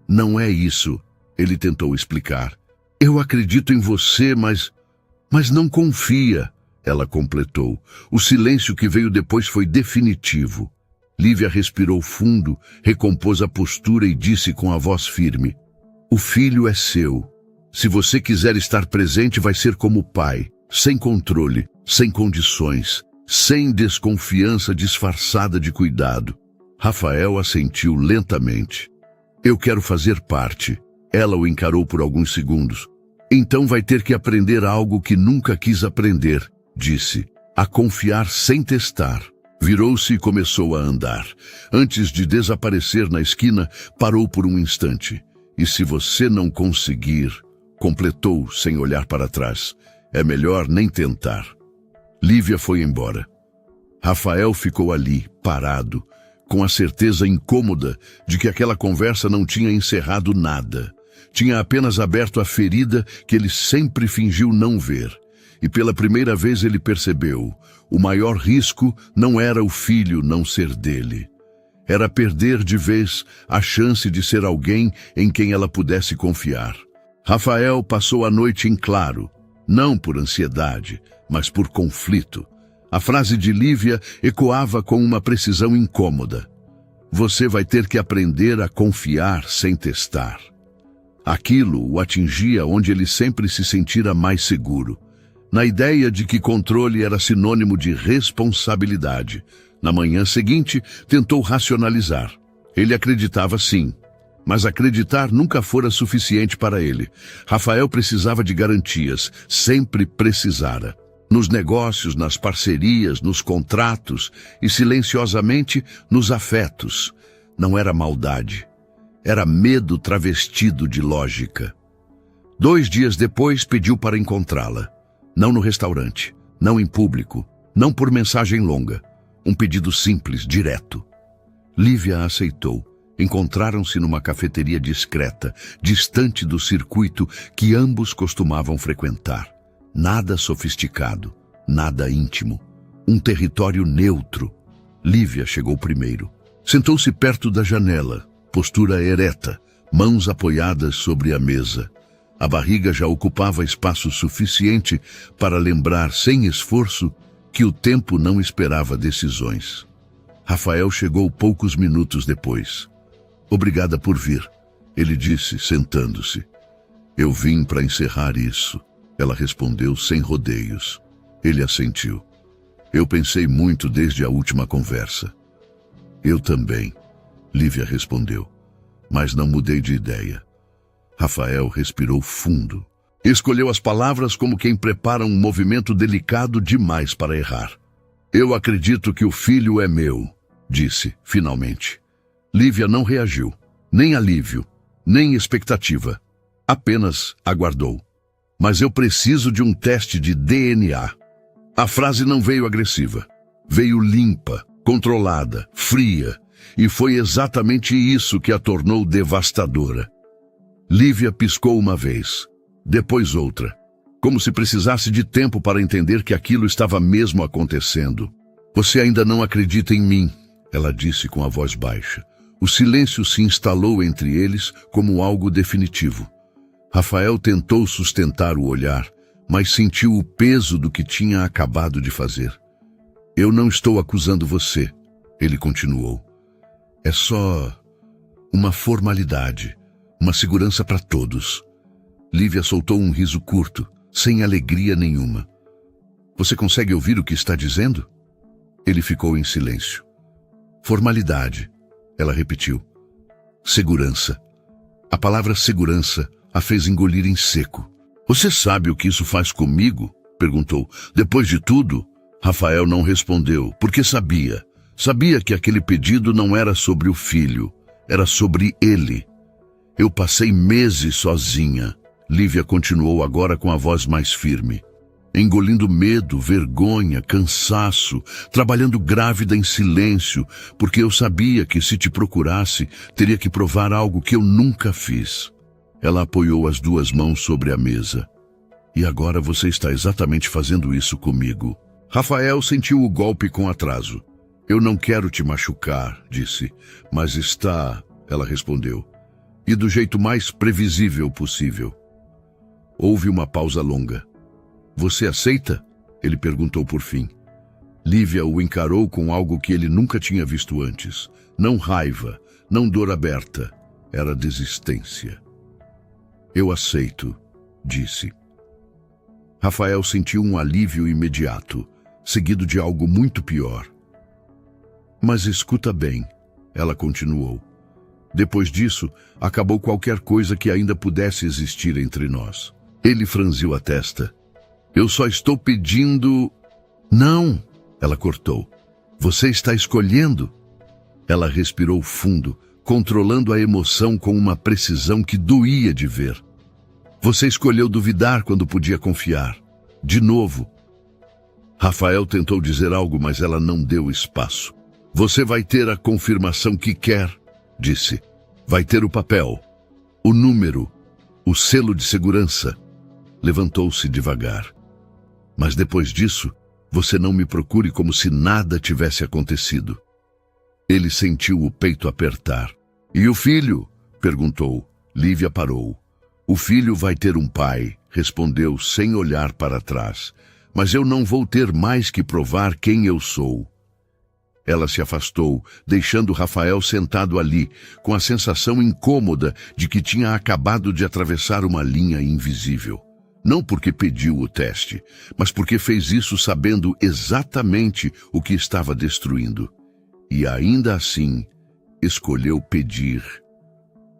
Não é isso, ele tentou explicar. Eu acredito em você, mas não confia, ela completou. O silêncio que veio depois foi definitivo. Lívia respirou fundo, recompôs a postura e disse com a voz firme. O filho é seu. Se você quiser estar presente, vai ser como pai, sem controle, sem condições, sem desconfiança disfarçada de cuidado. Rafael assentiu lentamente. Eu quero fazer parte. Ela o encarou por alguns segundos. Então vai ter que aprender algo que nunca quis aprender, disse. A confiar sem testar. Virou-se e começou a andar. Antes de desaparecer na esquina, parou por um instante. E se você não conseguir, completou sem olhar para trás, é melhor nem tentar. Lívia foi embora. Rafael ficou ali, parado, com a certeza incômoda de que aquela conversa não tinha encerrado nada. Tinha apenas aberto a ferida que ele sempre fingiu não ver. E pela primeira vez ele percebeu, o maior risco não era o filho não ser dele. Era perder de vez a chance de ser alguém em quem ela pudesse confiar. Rafael passou a noite em claro, não por ansiedade, mas por conflito. A frase de Lívia ecoava com uma precisão incômoda. Você vai ter que aprender a confiar sem testar. Aquilo o atingia onde ele sempre se sentira mais seguro. Na ideia de que controle era sinônimo de responsabilidade. Na manhã seguinte, tentou racionalizar. Ele acreditava sim, mas acreditar nunca fora suficiente para ele. Rafael precisava de garantias, sempre precisara. Nos negócios, nas parcerias, nos contratos e, silenciosamente, nos afetos. Não era maldade. Era medo travestido de lógica. 2 dias depois, pediu para encontrá-la. Não no restaurante, não em público, não por mensagem longa. Um pedido simples, direto. Lívia aceitou. Encontraram-se numa cafeteria discreta, distante do circuito que ambos costumavam frequentar. Nada sofisticado, nada íntimo. Um território neutro. Lívia chegou primeiro. Sentou-se perto da janela, postura ereta, mãos apoiadas sobre a mesa. A barriga já ocupava espaço suficiente para lembrar, sem esforço, que o tempo não esperava decisões. Rafael chegou poucos minutos depois. Obrigada por vir, ele disse, sentando-se. Eu vim para encerrar isso, ela respondeu sem rodeios. Ele assentiu. Eu pensei muito desde a última conversa. Eu também, Lívia respondeu, mas não mudei de ideia. Rafael respirou fundo. Escolheu as palavras como quem prepara um movimento delicado demais para errar. Eu acredito que o filho é meu, disse, finalmente. Lívia não reagiu, nem alívio, nem expectativa. Apenas aguardou. Mas eu preciso de um teste de DNA. A frase não veio agressiva. Veio limpa, controlada, fria. E foi exatamente isso que a tornou devastadora. Lívia piscou uma vez, depois outra, como se precisasse de tempo para entender que aquilo estava mesmo acontecendo. Você ainda não acredita em mim, ela disse com a voz baixa. O silêncio se instalou entre eles como algo definitivo. Rafael tentou sustentar o olhar, mas sentiu o peso do que tinha acabado de fazer. Eu não estou acusando você, ele continuou. É só uma formalidade, uma segurança para todos. Lívia soltou um riso curto, sem alegria nenhuma. Você consegue ouvir o que está dizendo? Ele ficou em silêncio. Formalidade, ela repetiu. Segurança. A palavra segurança a fez engolir em seco. Você sabe o que isso faz comigo? Perguntou. Depois de tudo, Rafael não respondeu, porque sabia. Sabia que aquele pedido não era sobre o filho, era sobre ele. Eu passei meses sozinha. Lívia continuou agora com a voz mais firme. Engolindo medo, vergonha, cansaço, trabalhando grávida em silêncio, porque eu sabia que se te procurasse, teria que provar algo que eu nunca fiz. Ela apoiou as duas mãos sobre a mesa. E agora você está exatamente fazendo isso comigo. Rafael sentiu o golpe com atraso. Eu não quero te machucar, disse, mas está, ela respondeu, e do jeito mais previsível possível. Houve uma pausa longa. Você aceita? Ele perguntou por fim. Lívia o encarou com algo que ele nunca tinha visto antes. Não raiva, não dor aberta. Era desistência. Eu aceito, disse. Rafael sentiu um alívio imediato, seguido de algo muito pior. Mas escuta bem, ela continuou. Depois disso, acabou qualquer coisa que ainda pudesse existir entre nós. Ele franziu a testa. Eu só estou pedindo... Não, ela cortou. Você está escolhendo? Ela respirou fundo, controlando a emoção com uma precisão que doía de ver. Você escolheu duvidar quando podia confiar. De novo. Rafael tentou dizer algo, mas ela não deu espaço. Você vai ter a confirmação que quer, disse. Vai ter o papel, o número, o selo de segurança. Levantou-se devagar. Mas depois disso, você não me procure como se nada tivesse acontecido. Ele sentiu o peito apertar. E o filho? Perguntou. Lívia parou. O filho vai ter um pai, respondeu sem olhar para trás. Mas eu não vou ter mais que provar quem eu sou. Ela se afastou, deixando Rafael sentado ali, com a sensação incômoda de que tinha acabado de atravessar uma linha invisível. Não porque pediu o teste, mas porque fez isso sabendo exatamente o que estava destruindo. E ainda assim, escolheu pedir.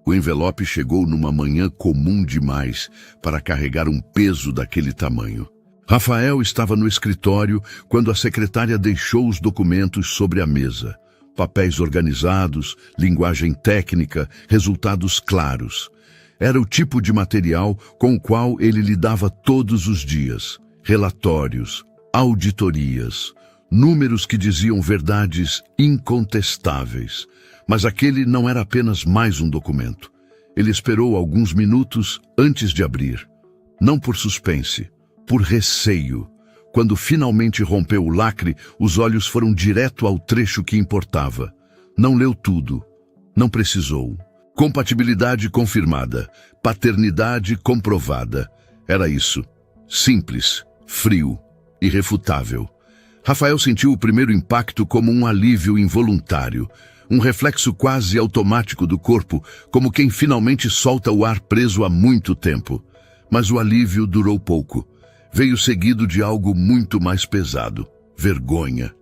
O envelope chegou numa manhã comum demais para carregar um peso daquele tamanho. Rafael estava no escritório quando a secretária deixou os documentos sobre a mesa. Papéis organizados, linguagem técnica, resultados claros. Era o tipo de material com o qual ele lidava todos os dias. Relatórios, auditorias, números que diziam verdades incontestáveis. Mas aquele não era apenas mais um documento. Ele esperou alguns minutos antes de abrir. Não por suspense, por receio. Quando finalmente rompeu o lacre, os olhos foram direto ao trecho que importava. Não leu tudo. Não precisou. Compatibilidade confirmada. Paternidade comprovada. Era isso. Simples, frio, irrefutável. Rafael sentiu o primeiro impacto como um alívio involuntário. Um reflexo quase automático do corpo, como quem finalmente solta o ar preso há muito tempo. Mas o alívio durou pouco. Veio seguido de algo muito mais pesado. Vergonha.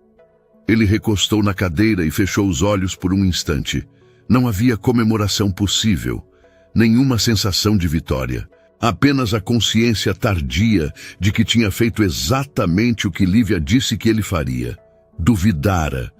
Ele recostou na cadeira e fechou os olhos por um instante. Não havia comemoração possível, nenhuma sensação de vitória. Apenas a consciência tardia de que tinha feito exatamente o que Lívia disse que ele faria. Duvidara,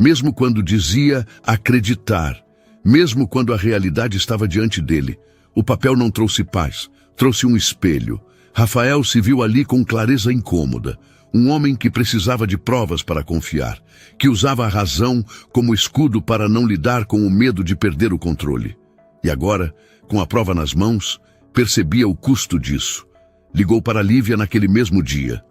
mesmo quando dizia acreditar, mesmo quando a realidade estava diante dele. O papel não trouxe paz, trouxe um espelho. Rafael se viu ali com clareza incômoda. Um homem que precisava de provas para confiar, que usava a razão como escudo para não lidar com o medo de perder o controle. E agora, com a prova nas mãos, percebia o custo disso. Ligou para Lívia naquele mesmo dia.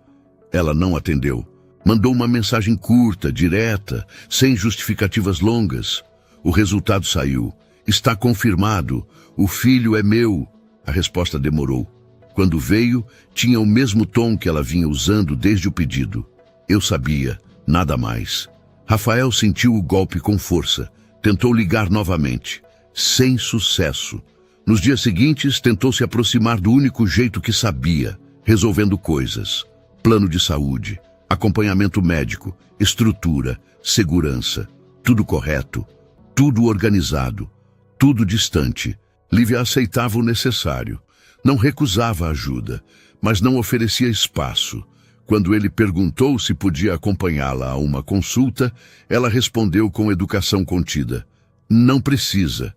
Ela não atendeu. Mandou uma mensagem curta, direta, sem justificativas longas. O resultado saiu. Está confirmado. O filho é meu. A resposta demorou. Quando veio, tinha o mesmo tom que ela vinha usando desde o pedido. Eu sabia, Nada mais. Rafael sentiu o golpe com força. Tentou ligar novamente. Sem sucesso. Nos dias seguintes, tentou se aproximar do único jeito que sabia, resolvendo coisas. Plano de saúde, acompanhamento médico, estrutura, segurança. Tudo correto, tudo organizado, tudo distante. Lívia aceitava o necessário. Não recusava ajuda, mas não oferecia espaço. Quando ele perguntou se podia acompanhá-la a uma consulta, ela respondeu com educação contida. Não precisa.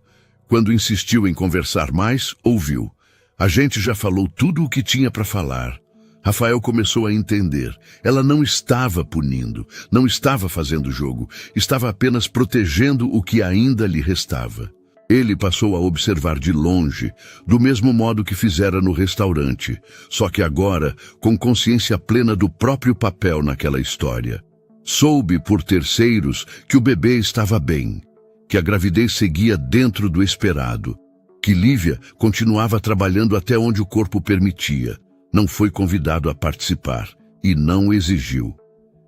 Quando insistiu em conversar mais, ouviu. A gente já falou tudo o que tinha para falar. Rafael começou a entender. Ela não estava punindo, não estava fazendo jogo, estava apenas protegendo o que ainda lhe restava. Ele passou a observar de longe, do mesmo modo que fizera no restaurante, só que agora com consciência plena do próprio papel naquela história. Soube por terceiros que o bebê estava bem, que a gravidez seguia dentro do esperado, que Lívia continuava trabalhando até onde o corpo permitia. Não foi convidado a participar e não exigiu.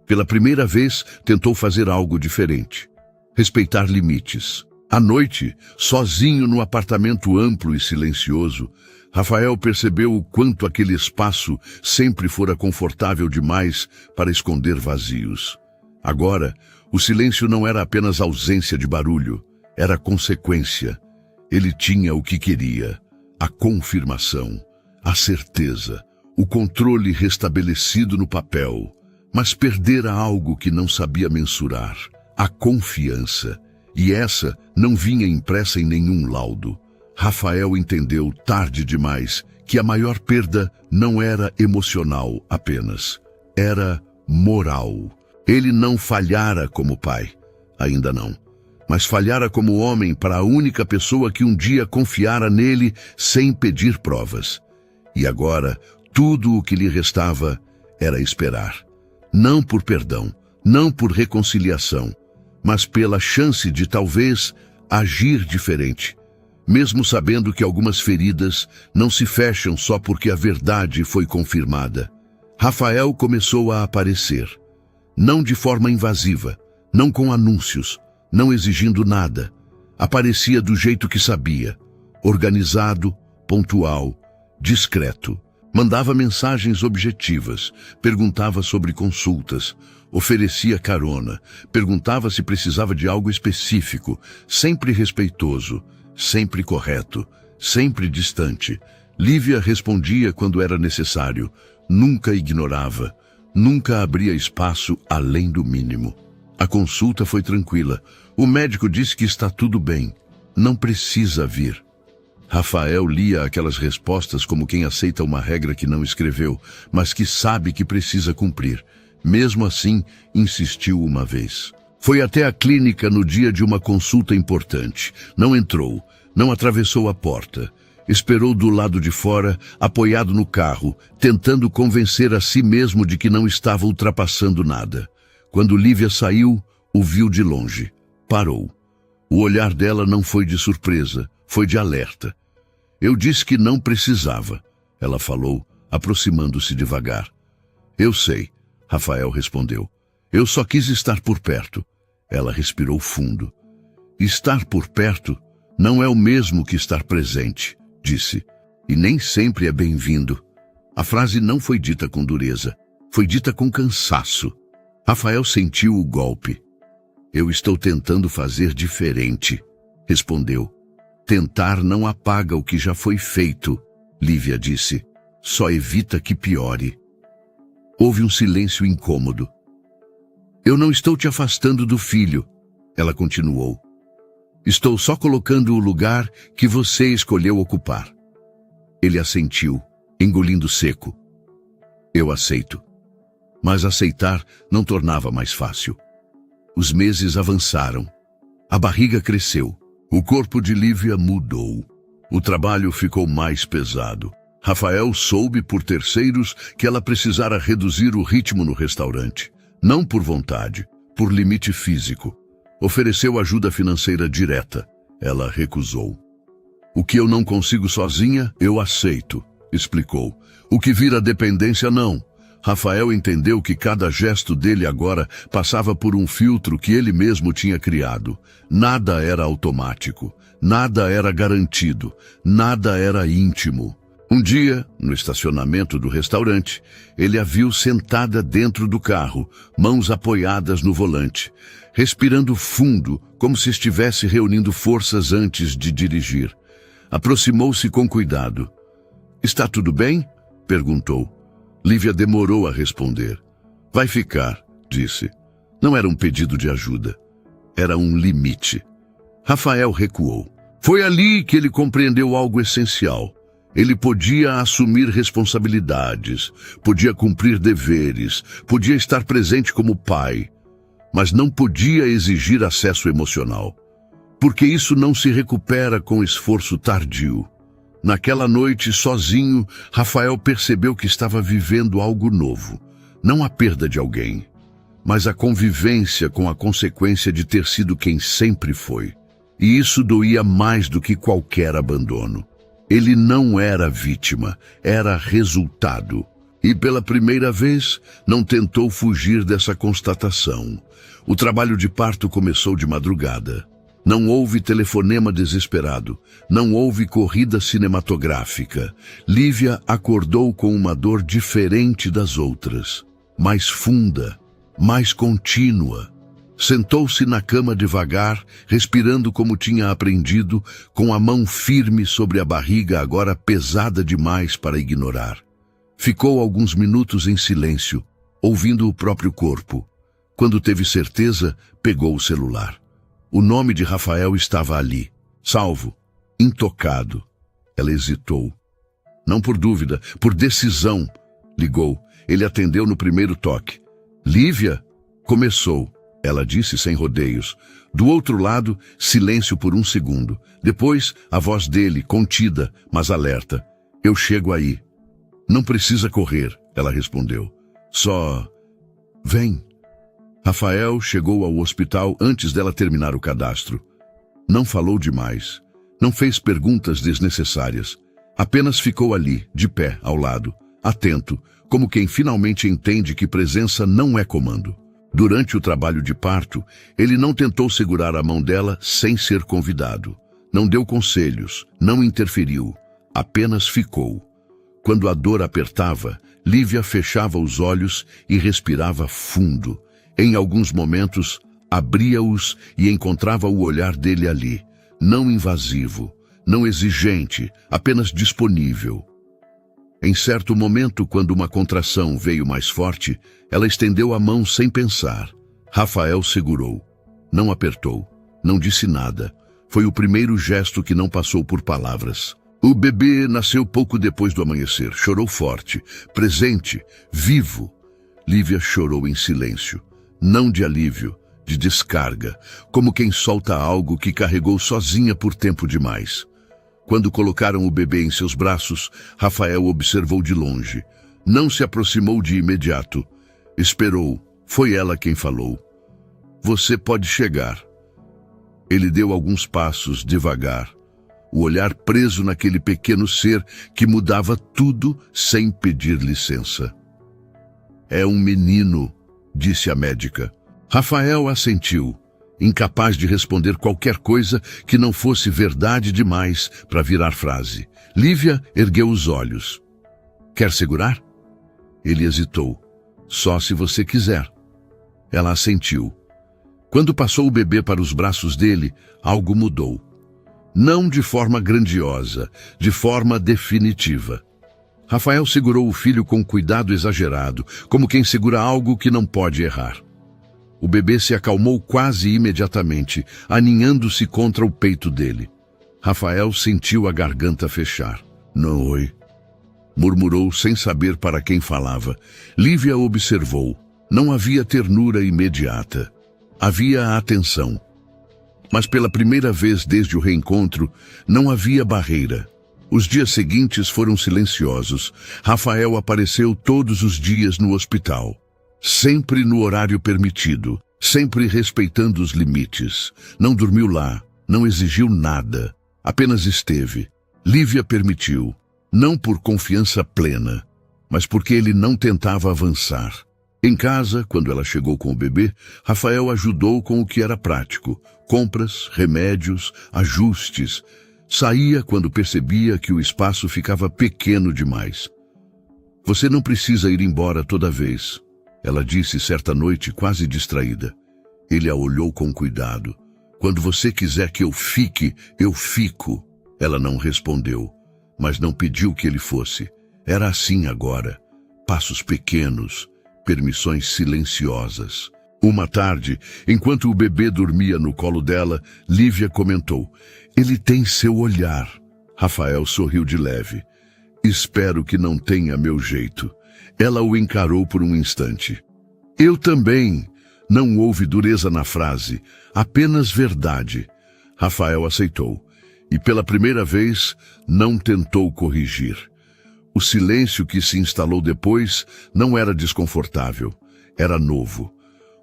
Pela primeira vez, tentou fazer algo diferente. Respeitar limites. À noite, sozinho no apartamento amplo e silencioso, Rafael percebeu o quanto aquele espaço sempre fora confortável demais para esconder vazios. Agora, o silêncio não era apenas ausência de barulho, era consequência. Ele tinha o que queria, a confirmação, a certeza, o controle restabelecido no papel, mas perdera algo que não sabia mensurar, a confiança. E essa não vinha impressa em nenhum laudo. Rafael entendeu, tarde demais, que a maior perda não era emocional apenas. Era moral. Ele não falhara como pai. Ainda não. Mas falhara como homem para a única pessoa que um dia confiara nele sem pedir provas. E agora, tudo o que lhe restava era esperar. Não por perdão, não por reconciliação, mas pela chance de talvez agir diferente, mesmo sabendo que algumas feridas não se fecham só porque a verdade foi confirmada. Rafael começou a aparecer, não de forma invasiva, não com anúncios, não exigindo nada. Aparecia do jeito que sabia, organizado, pontual, discreto. Mandava mensagens objetivas, perguntava sobre consultas, oferecia carona, perguntava se precisava de algo específico, sempre respeitoso, sempre correto, sempre distante. Lívia respondia quando era necessário, nunca ignorava, nunca abria espaço além do mínimo. A consulta foi tranquila. O médico disse que está tudo bem, não precisa vir. Rafael lia aquelas respostas como quem aceita uma regra que não escreveu, mas que sabe que precisa cumprir. Mesmo assim, insistiu uma vez. Foi até a clínica no dia de uma consulta importante. Não entrou, não atravessou a porta. Esperou do lado de fora, apoiado no carro, tentando convencer a si mesmo de que não estava ultrapassando nada. Quando Lívia saiu, o viu de longe. Parou. O olhar dela não foi de surpresa, foi de alerta. Eu disse que não precisava, ela falou, aproximando-se devagar. Eu sei, Rafael respondeu. Eu só quis estar por perto. Ela respirou fundo. Estar por perto não é o mesmo que estar presente, disse. E nem sempre é bem-vindo. A frase não foi dita com dureza, foi dita com cansaço. Rafael sentiu o golpe. Eu estou tentando fazer diferente, respondeu. Tentar não apaga o que já foi feito, Lívia disse. Só evita que piore. Houve um silêncio incômodo. Eu não estou te afastando do filho, ela continuou. Estou só colocando o lugar que você escolheu ocupar. Ele assentiu, engolindo seco. Eu aceito. Mas aceitar não tornava mais fácil. Os meses avançaram. A barriga cresceu. O corpo de Lívia mudou. O trabalho ficou mais pesado. Rafael soube por terceiros que ela precisara reduzir o ritmo no restaurante. Não por vontade, por limite físico. Ofereceu ajuda financeira direta. Ela recusou. O que eu não consigo sozinha, eu aceito, explicou. O que vira dependência, não. Rafael entendeu que cada gesto dele agora passava por um filtro que ele mesmo tinha criado. Nada era automático, nada era garantido, nada era íntimo. Um dia, no estacionamento do restaurante, ele a viu sentada dentro do carro, mãos apoiadas no volante, respirando fundo, como se estivesse reunindo forças antes de dirigir. Aproximou-se com cuidado. "Está tudo bem?" perguntou. Lívia demorou a responder. "Vai ficar", disse. Não era um pedido de ajuda. Era um limite. Rafael recuou. Foi ali que ele compreendeu algo essencial. Ele podia assumir responsabilidades, podia cumprir deveres, podia estar presente como pai, mas não podia exigir acesso emocional, porque isso não se recupera com esforço tardio. Naquela noite, sozinho, Rafael percebeu que estava vivendo algo novo. Não a perda de alguém, mas a convivência com a consequência de ter sido quem sempre foi. E isso doía mais do que qualquer abandono. Ele não era vítima, era resultado. E pela primeira vez, não tentou fugir dessa constatação. O trabalho de parto começou de madrugada. Não houve telefonema desesperado, não houve corrida cinematográfica. Lívia acordou com uma dor diferente das outras, mais funda, mais contínua. Sentou-se na cama devagar, respirando como tinha aprendido, com a mão firme sobre a barriga agora pesada demais para ignorar. Ficou alguns minutos em silêncio, ouvindo o próprio corpo. Quando teve certeza, pegou o celular. O nome de Rafael estava ali, salvo, intocado. Ela hesitou. Não por dúvida, por decisão. Ligou. Ele atendeu no primeiro toque. "Lívia?" Começou. Ela disse sem rodeios. Do outro lado, silêncio por um segundo. Depois, a voz dele, contida, mas alerta. "Eu chego aí." "Não precisa correr," ela respondeu. "Só... vem." Rafael chegou ao hospital antes dela terminar o cadastro. Não falou demais. Não fez perguntas desnecessárias. Apenas ficou ali, de pé, ao lado, atento, como quem finalmente entende que presença não é comando. Durante o trabalho de parto, ele não tentou segurar a mão dela sem ser convidado. Não deu conselhos, não interferiu, apenas ficou. Quando a dor apertava, Lívia fechava os olhos e respirava fundo. Em alguns momentos, abria-os e encontrava o olhar dele ali, não invasivo, não exigente, apenas disponível. Em certo momento, quando uma contração veio mais forte, ela estendeu a mão sem pensar. Rafael segurou. Não apertou, não disse nada. Foi o primeiro gesto que não passou por palavras. O bebê nasceu pouco depois do amanhecer. Chorou forte, presente, vivo. Lívia chorou em silêncio. Não de alívio, de descarga, como quem solta algo que carregou sozinha por tempo demais. Quando colocaram o bebê em seus braços, Rafael observou de longe. Não se aproximou de imediato. Esperou. Foi ela quem falou. "Você pode chegar." Ele deu alguns passos, devagar, o olhar preso naquele pequeno ser que mudava tudo sem pedir licença. "É um menino", disse a médica. Rafael assentiu, incapaz de responder qualquer coisa que não fosse verdade demais para virar frase. Lívia ergueu os olhos. "Quer segurar?" Ele hesitou. "Só se você quiser." Ela assentiu. Quando passou o bebê para os braços dele, algo mudou. Não de forma grandiosa, de forma definitiva. Rafael segurou o filho com cuidado exagerado, como quem segura algo que não pode errar. O bebê se acalmou quase imediatamente, aninhando-se contra o peito dele. Rafael sentiu a garganta fechar. "Não, oi", murmurou sem saber para quem falava. Lívia observou. Não havia ternura imediata. Havia atenção. Mas pela primeira vez desde o reencontro, não havia barreira. Os dias seguintes foram silenciosos. Rafael apareceu todos os dias no hospital. Sempre no horário permitido, sempre respeitando os limites. Não dormiu lá, não exigiu nada. Apenas esteve. Lívia permitiu. Não por confiança plena, mas porque ele não tentava avançar. Em casa, quando ela chegou com o bebê, Rafael ajudou com o que era prático: compras, remédios, ajustes. Saía quando percebia que o espaço ficava pequeno demais. Você não precisa ir embora toda vez, ela disse certa noite, quase distraída. Ele a olhou com cuidado. Quando você quiser que eu fique, eu fico. Ela não respondeu, mas não pediu que ele fosse. Era assim agora. Passos pequenos, permissões silenciosas. Uma tarde, enquanto o bebê dormia no colo dela, Lívia comentou: "Ele tem seu olhar." Rafael sorriu de leve. "Espero que não tenha meu jeito." Ela o encarou por um instante. "Eu também." Não houve dureza na frase, apenas verdade. Rafael aceitou, e pela primeira vez não tentou corrigir. O silêncio que se instalou depois não era desconfortável, era novo.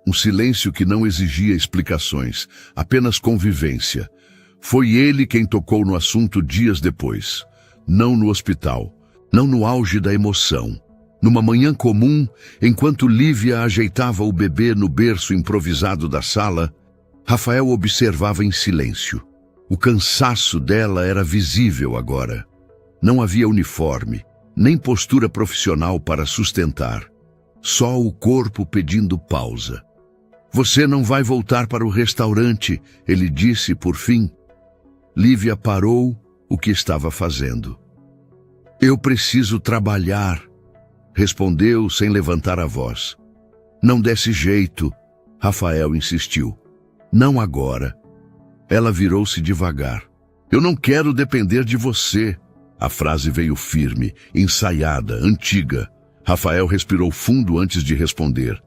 Um silêncio que não exigia explicações, apenas convivência. Foi ele quem tocou no assunto dias depois. Não no hospital, não no auge da emoção. Numa manhã comum, enquanto Lívia ajeitava o bebê no berço improvisado da sala, Rafael observava em silêncio. O cansaço dela era visível agora. Não havia uniforme, nem postura profissional para sustentar. Só o corpo pedindo pausa. "Você não vai voltar para o restaurante", ele disse por fim. Lívia parou o que estava fazendo. "Eu preciso trabalhar", respondeu sem levantar a voz. "Não desse jeito", Rafael insistiu. "Não agora." Ela virou-se devagar. "Eu não quero depender de você." A frase veio firme, ensaiada, antiga. Rafael respirou fundo antes de responder.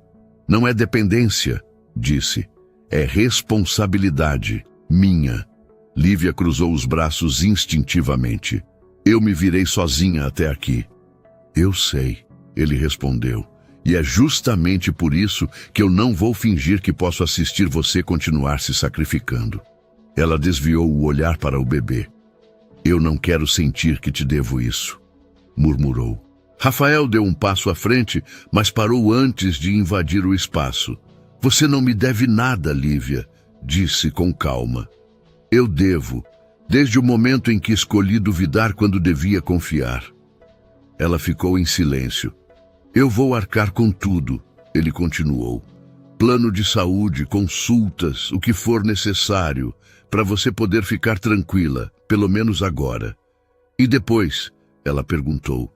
"Não é dependência", disse. "É responsabilidade minha." Lívia cruzou os braços instintivamente. "Eu me virei sozinha até aqui." "Eu sei", ele respondeu. "E é justamente por isso que eu não vou fingir que posso assistir você continuar se sacrificando." Ela desviou o olhar para o bebê. "Eu não quero sentir que te devo isso", murmurou. Rafael deu um passo à frente, mas parou antes de invadir o espaço. "Você não me deve nada, Lívia", disse com calma. "Eu devo, desde o momento em que escolhi duvidar quando devia confiar." Ela ficou em silêncio. "Eu vou arcar com tudo", ele continuou. "Plano de saúde, consultas, o que for necessário, para você poder ficar tranquila, pelo menos agora." "E depois?", ela perguntou.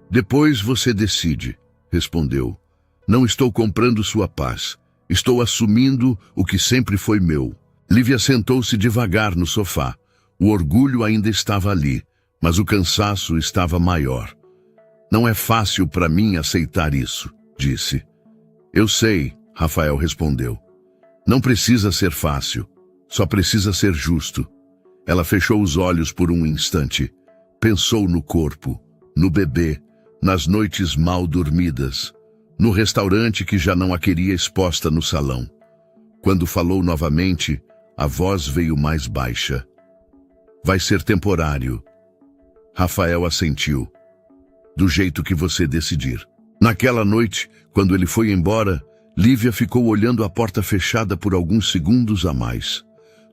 "Depois você decide", respondeu. "Não estou comprando sua paz. Estou assumindo o que sempre foi meu." Lívia sentou-se devagar no sofá. O orgulho ainda estava ali, mas o cansaço estava maior. "Não é fácil para mim aceitar isso", disse. "Eu sei", Rafael respondeu. "Não precisa ser fácil, só precisa ser justo." Ela fechou os olhos por um instante. Pensou no corpo, no bebê, nas noites mal dormidas, no restaurante que já não a queria exposta no salão. Quando falou novamente, a voz veio mais baixa. "Vai ser temporário." Rafael assentiu. "Do jeito que você decidir." Naquela noite, quando ele foi embora, Lívia ficou olhando a porta fechada por alguns segundos a mais.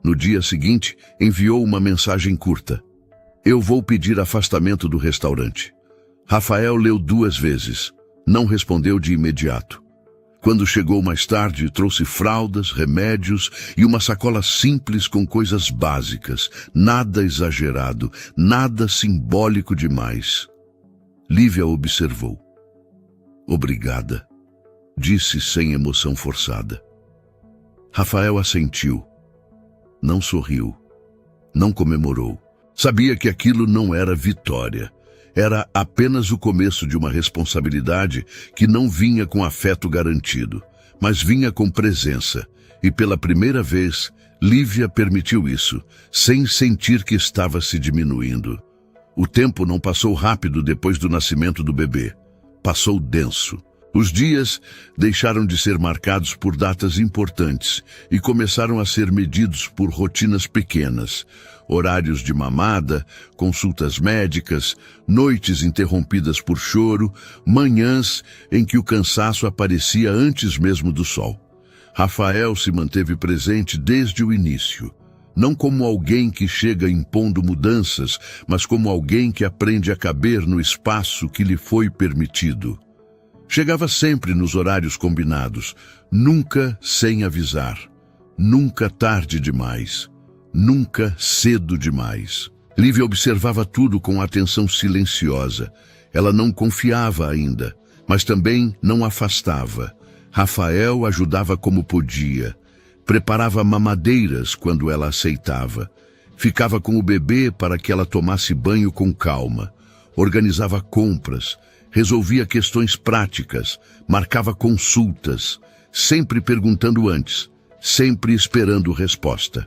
No dia seguinte, enviou uma mensagem curta. "Eu vou pedir afastamento do restaurante." Rafael leu 2 vezes. Não respondeu de imediato. Quando chegou mais tarde, trouxe fraldas, remédios e uma sacola simples com coisas básicas, nada exagerado, nada simbólico demais. Lívia observou. "Obrigada", disse sem emoção forçada. Rafael assentiu. Não sorriu, não comemorou. Sabia que aquilo não era vitória. Era apenas o começo de uma responsabilidade que não vinha com afeto garantido, mas vinha com presença. E pela primeira vez, Lívia permitiu isso, sem sentir que estava se diminuindo. O tempo não passou rápido depois do nascimento do bebê. Passou denso. Os dias deixaram de ser marcados por datas importantes e começaram a ser medidos por rotinas pequenas, horários de mamada, consultas médicas, noites interrompidas por choro, manhãs em que o cansaço aparecia antes mesmo do sol. Rafael se manteve presente desde o início, não como alguém que chega impondo mudanças, mas como alguém que aprende a caber no espaço que lhe foi permitido. Chegava sempre nos horários combinados, nunca sem avisar, nunca tarde demais, nunca cedo demais. Lívia observava tudo com atenção silenciosa. Ela não confiava ainda, mas também não afastava. Rafael ajudava como podia, preparava mamadeiras quando ela aceitava, ficava com o bebê para que ela tomasse banho com calma, organizava compras, resolvia questões práticas, marcava consultas, sempre perguntando antes, sempre esperando resposta.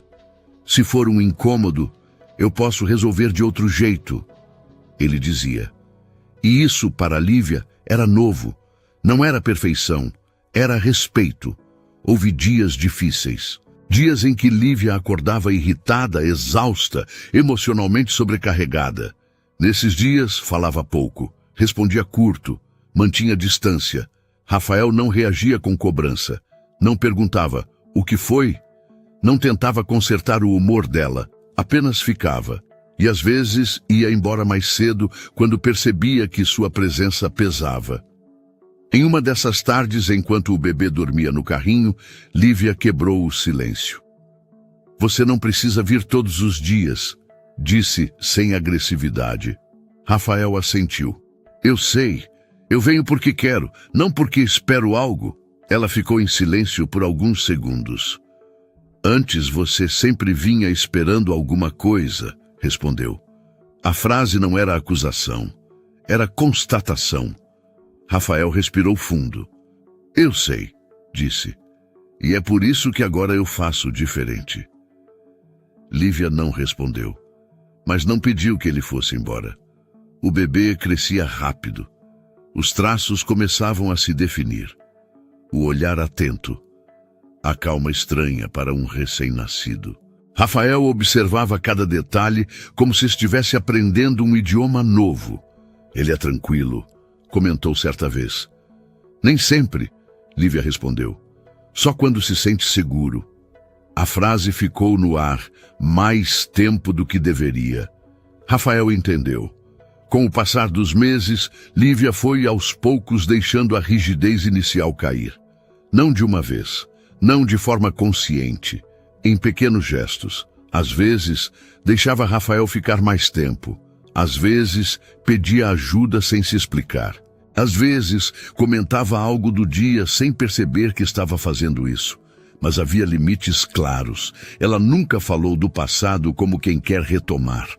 Se for um incômodo, eu posso resolver de outro jeito, ele dizia. E isso, para Lívia, era novo. Não era perfeição, era respeito. Houve dias difíceis. Dias em que Lívia acordava irritada, exausta, emocionalmente sobrecarregada. Nesses dias, falava pouco. Respondia curto, mantinha distância. Rafael não reagia com cobrança. Não perguntava, o que foi? Não tentava consertar o humor dela, apenas ficava. E às vezes ia embora mais cedo quando percebia que sua presença pesava. Em uma dessas tardes, enquanto o bebê dormia no carrinho, Lívia quebrou o silêncio. Você não precisa vir todos os dias, disse sem agressividade. Rafael assentiu. Eu sei, eu venho porque quero, não porque espero algo. Ela ficou em silêncio por alguns segundos. Antes você sempre vinha esperando alguma coisa, respondeu. A frase não era acusação, era constatação. Rafael respirou fundo. Eu sei, disse, e é por isso que agora eu faço diferente. Lívia não respondeu, mas não pediu que ele fosse embora. O bebê crescia rápido. Os traços começavam a se definir. O olhar atento. A calma estranha para um recém-nascido. Rafael observava cada detalhe como se estivesse aprendendo um idioma novo. Ele é tranquilo, comentou certa vez. Nem sempre, Lívia respondeu. Só quando se sente seguro. A frase ficou no ar mais tempo do que deveria. Rafael entendeu. Com o passar dos meses, Lívia foi aos poucos deixando a rigidez inicial cair. Não de uma vez, não de forma consciente, em pequenos gestos. Às vezes, deixava Rafael ficar mais tempo. Às vezes, pedia ajuda sem se explicar. Às vezes, comentava algo do dia sem perceber que estava fazendo isso. Mas havia limites claros. Ela nunca falou do passado como quem quer retomar.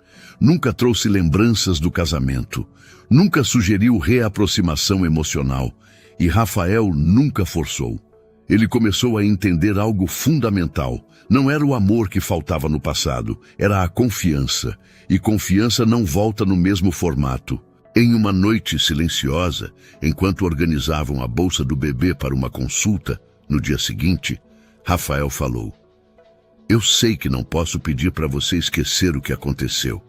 Nunca trouxe lembranças do casamento. Nunca sugeriu reaproximação emocional. E Rafael nunca forçou. Ele começou a entender algo fundamental. Não era o amor que faltava no passado, era a confiança. E confiança não volta no mesmo formato. Em uma noite silenciosa, enquanto organizavam a bolsa do bebê para uma consulta, no dia seguinte, Rafael falou: Eu sei que não posso pedir para você esquecer o que aconteceu.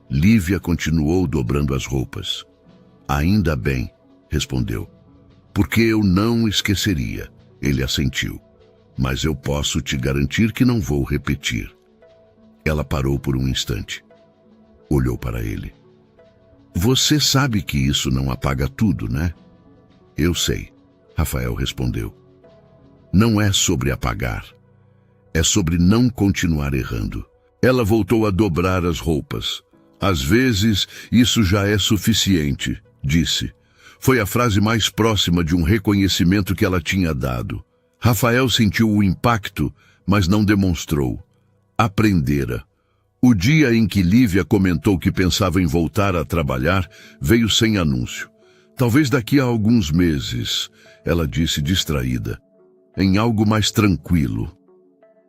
Lívia continuou dobrando as roupas. Ainda bem, respondeu. Porque eu não esqueceria, ele assentiu. Mas eu posso te garantir que não vou repetir. Ela parou por um instante. Olhou para ele. Você sabe que isso não apaga tudo, né? Eu sei, Rafael respondeu. Não é sobre apagar. É sobre não continuar errando. Ela voltou a dobrar as roupas. Às vezes, isso já é suficiente, disse. Foi a frase mais próxima de um reconhecimento que ela tinha dado. Rafael sentiu o impacto, mas não demonstrou. Aprendera. O dia em que Lívia comentou que pensava em voltar a trabalhar, veio sem anúncio. Talvez daqui a alguns meses, ela disse distraída. Em algo mais tranquilo.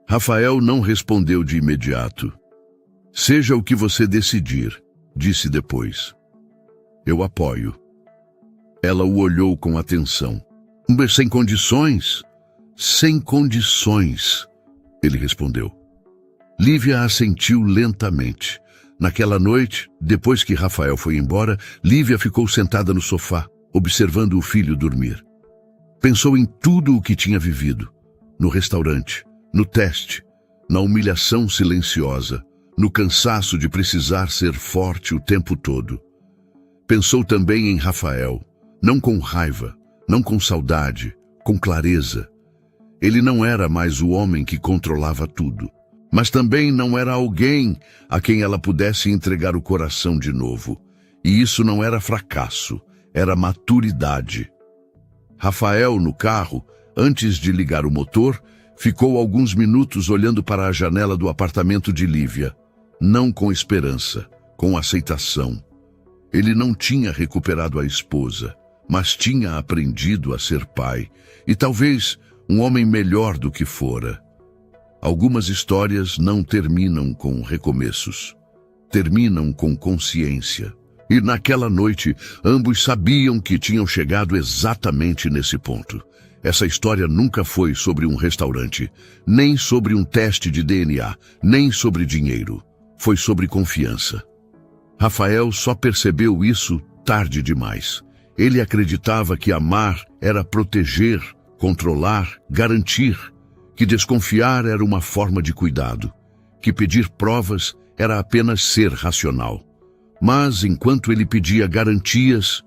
Rafael não respondeu de imediato. Seja o que você decidir, disse depois. Eu apoio. Ela o olhou com atenção. Mas sem condições? Sem condições, ele respondeu. Lívia assentiu lentamente. Naquela noite, depois que Rafael foi embora, Lívia ficou sentada no sofá, observando o filho dormir. Pensou em tudo o que tinha vivido. No restaurante, no teste, na humilhação silenciosa, no cansaço de precisar ser forte o tempo todo. Pensou também em Rafael, não com raiva, não com saudade, com clareza. Ele não era mais o homem que controlava tudo, mas também não era alguém a quem ela pudesse entregar o coração de novo. E isso não era fracasso, era maturidade. Rafael, no carro, antes de ligar o motor, ficou alguns minutos olhando para a janela do apartamento de Lívia, não com esperança, com aceitação. Ele não tinha recuperado a esposa, mas tinha aprendido a ser pai, e talvez um homem melhor do que fora. Algumas histórias não terminam com recomeços, terminam com consciência. E naquela noite, ambos sabiam que tinham chegado exatamente nesse ponto. Essa história nunca foi sobre um restaurante, nem sobre um teste de DNA, nem sobre dinheiro. Foi sobre confiança. Rafael só percebeu isso tarde demais. Ele acreditava que amar era proteger, controlar, garantir, que desconfiar era uma forma de cuidado, que pedir provas era apenas ser racional. Mas, enquanto ele pedia garantias,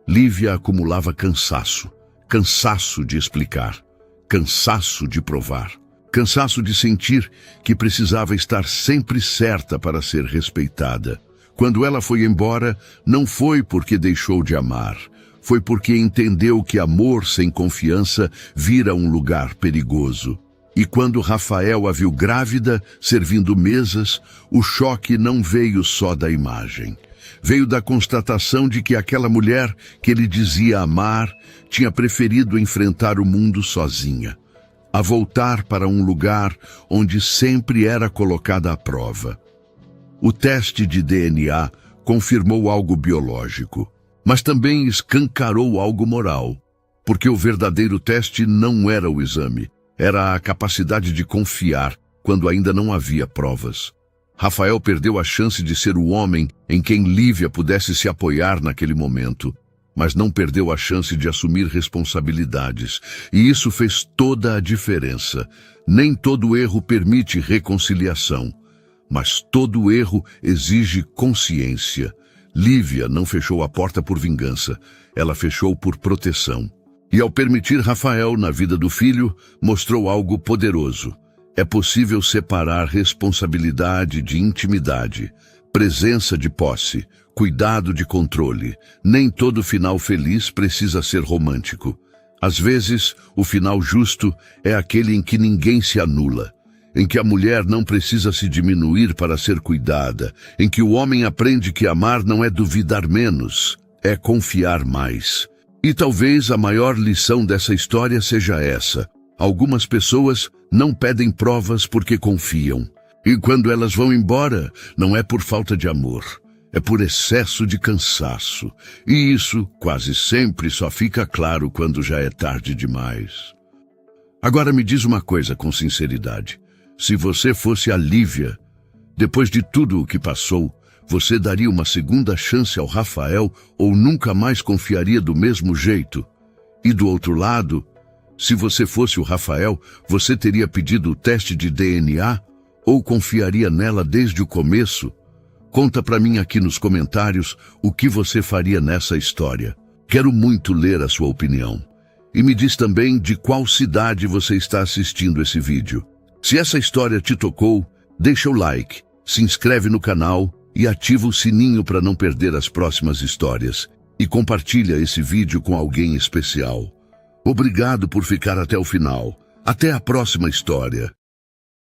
Lívia acumulava cansaço. Cansaço de explicar, cansaço de provar, cansaço de sentir que precisava estar sempre certa para ser respeitada. Quando ela foi embora, não foi porque deixou de amar, foi porque entendeu que amor sem confiança vira um lugar perigoso. E quando Rafael a viu grávida, servindo mesas, o choque não veio só da imagem. Veio da constatação de que aquela mulher que ele dizia amar tinha preferido enfrentar o mundo sozinha, a voltar para um lugar onde sempre era colocada à prova. O teste de DNA confirmou algo biológico, mas também escancarou algo moral, porque o verdadeiro teste não era o exame, era a capacidade de confiar quando ainda não havia provas. Rafael perdeu a chance de ser o homem em quem Lívia pudesse se apoiar naquele momento, mas não perdeu a chance de assumir responsabilidades, e isso fez toda a diferença. Nem todo erro permite reconciliação, mas todo erro exige consciência. Lívia não fechou a porta por vingança, ela fechou por proteção. E ao permitir Rafael na vida do filho, mostrou algo poderoso. É possível separar responsabilidade de intimidade, presença de posse, cuidado de controle. Nem todo final feliz precisa ser romântico. Às vezes, o final justo é aquele em que ninguém se anula, em que a mulher não precisa se diminuir para ser cuidada, em que o homem aprende que amar não é duvidar menos, é confiar mais. E talvez a maior lição dessa história seja essa. Algumas pessoas não pedem provas porque confiam. E quando elas vão embora, não é por falta de amor, é por excesso de cansaço. E isso quase sempre só fica claro quando já é tarde demais. Agora me diz uma coisa com sinceridade. Se você fosse a Lívia, depois de tudo o que passou, você daria uma segunda chance ao Rafael ou nunca mais confiaria do mesmo jeito? E do outro lado, se você fosse o Rafael, você teria pedido o teste de DNA ou confiaria nela desde o começo? Conta pra mim aqui nos comentários o que você faria nessa história. Quero muito ler a sua opinião. E me diz também de qual cidade você está assistindo esse vídeo. Se essa história te tocou, deixa o like, se inscreve no canal e ativa o sininho para não perder as próximas histórias. E compartilha esse vídeo com alguém especial. Obrigado por ficar até o final. Até a próxima história.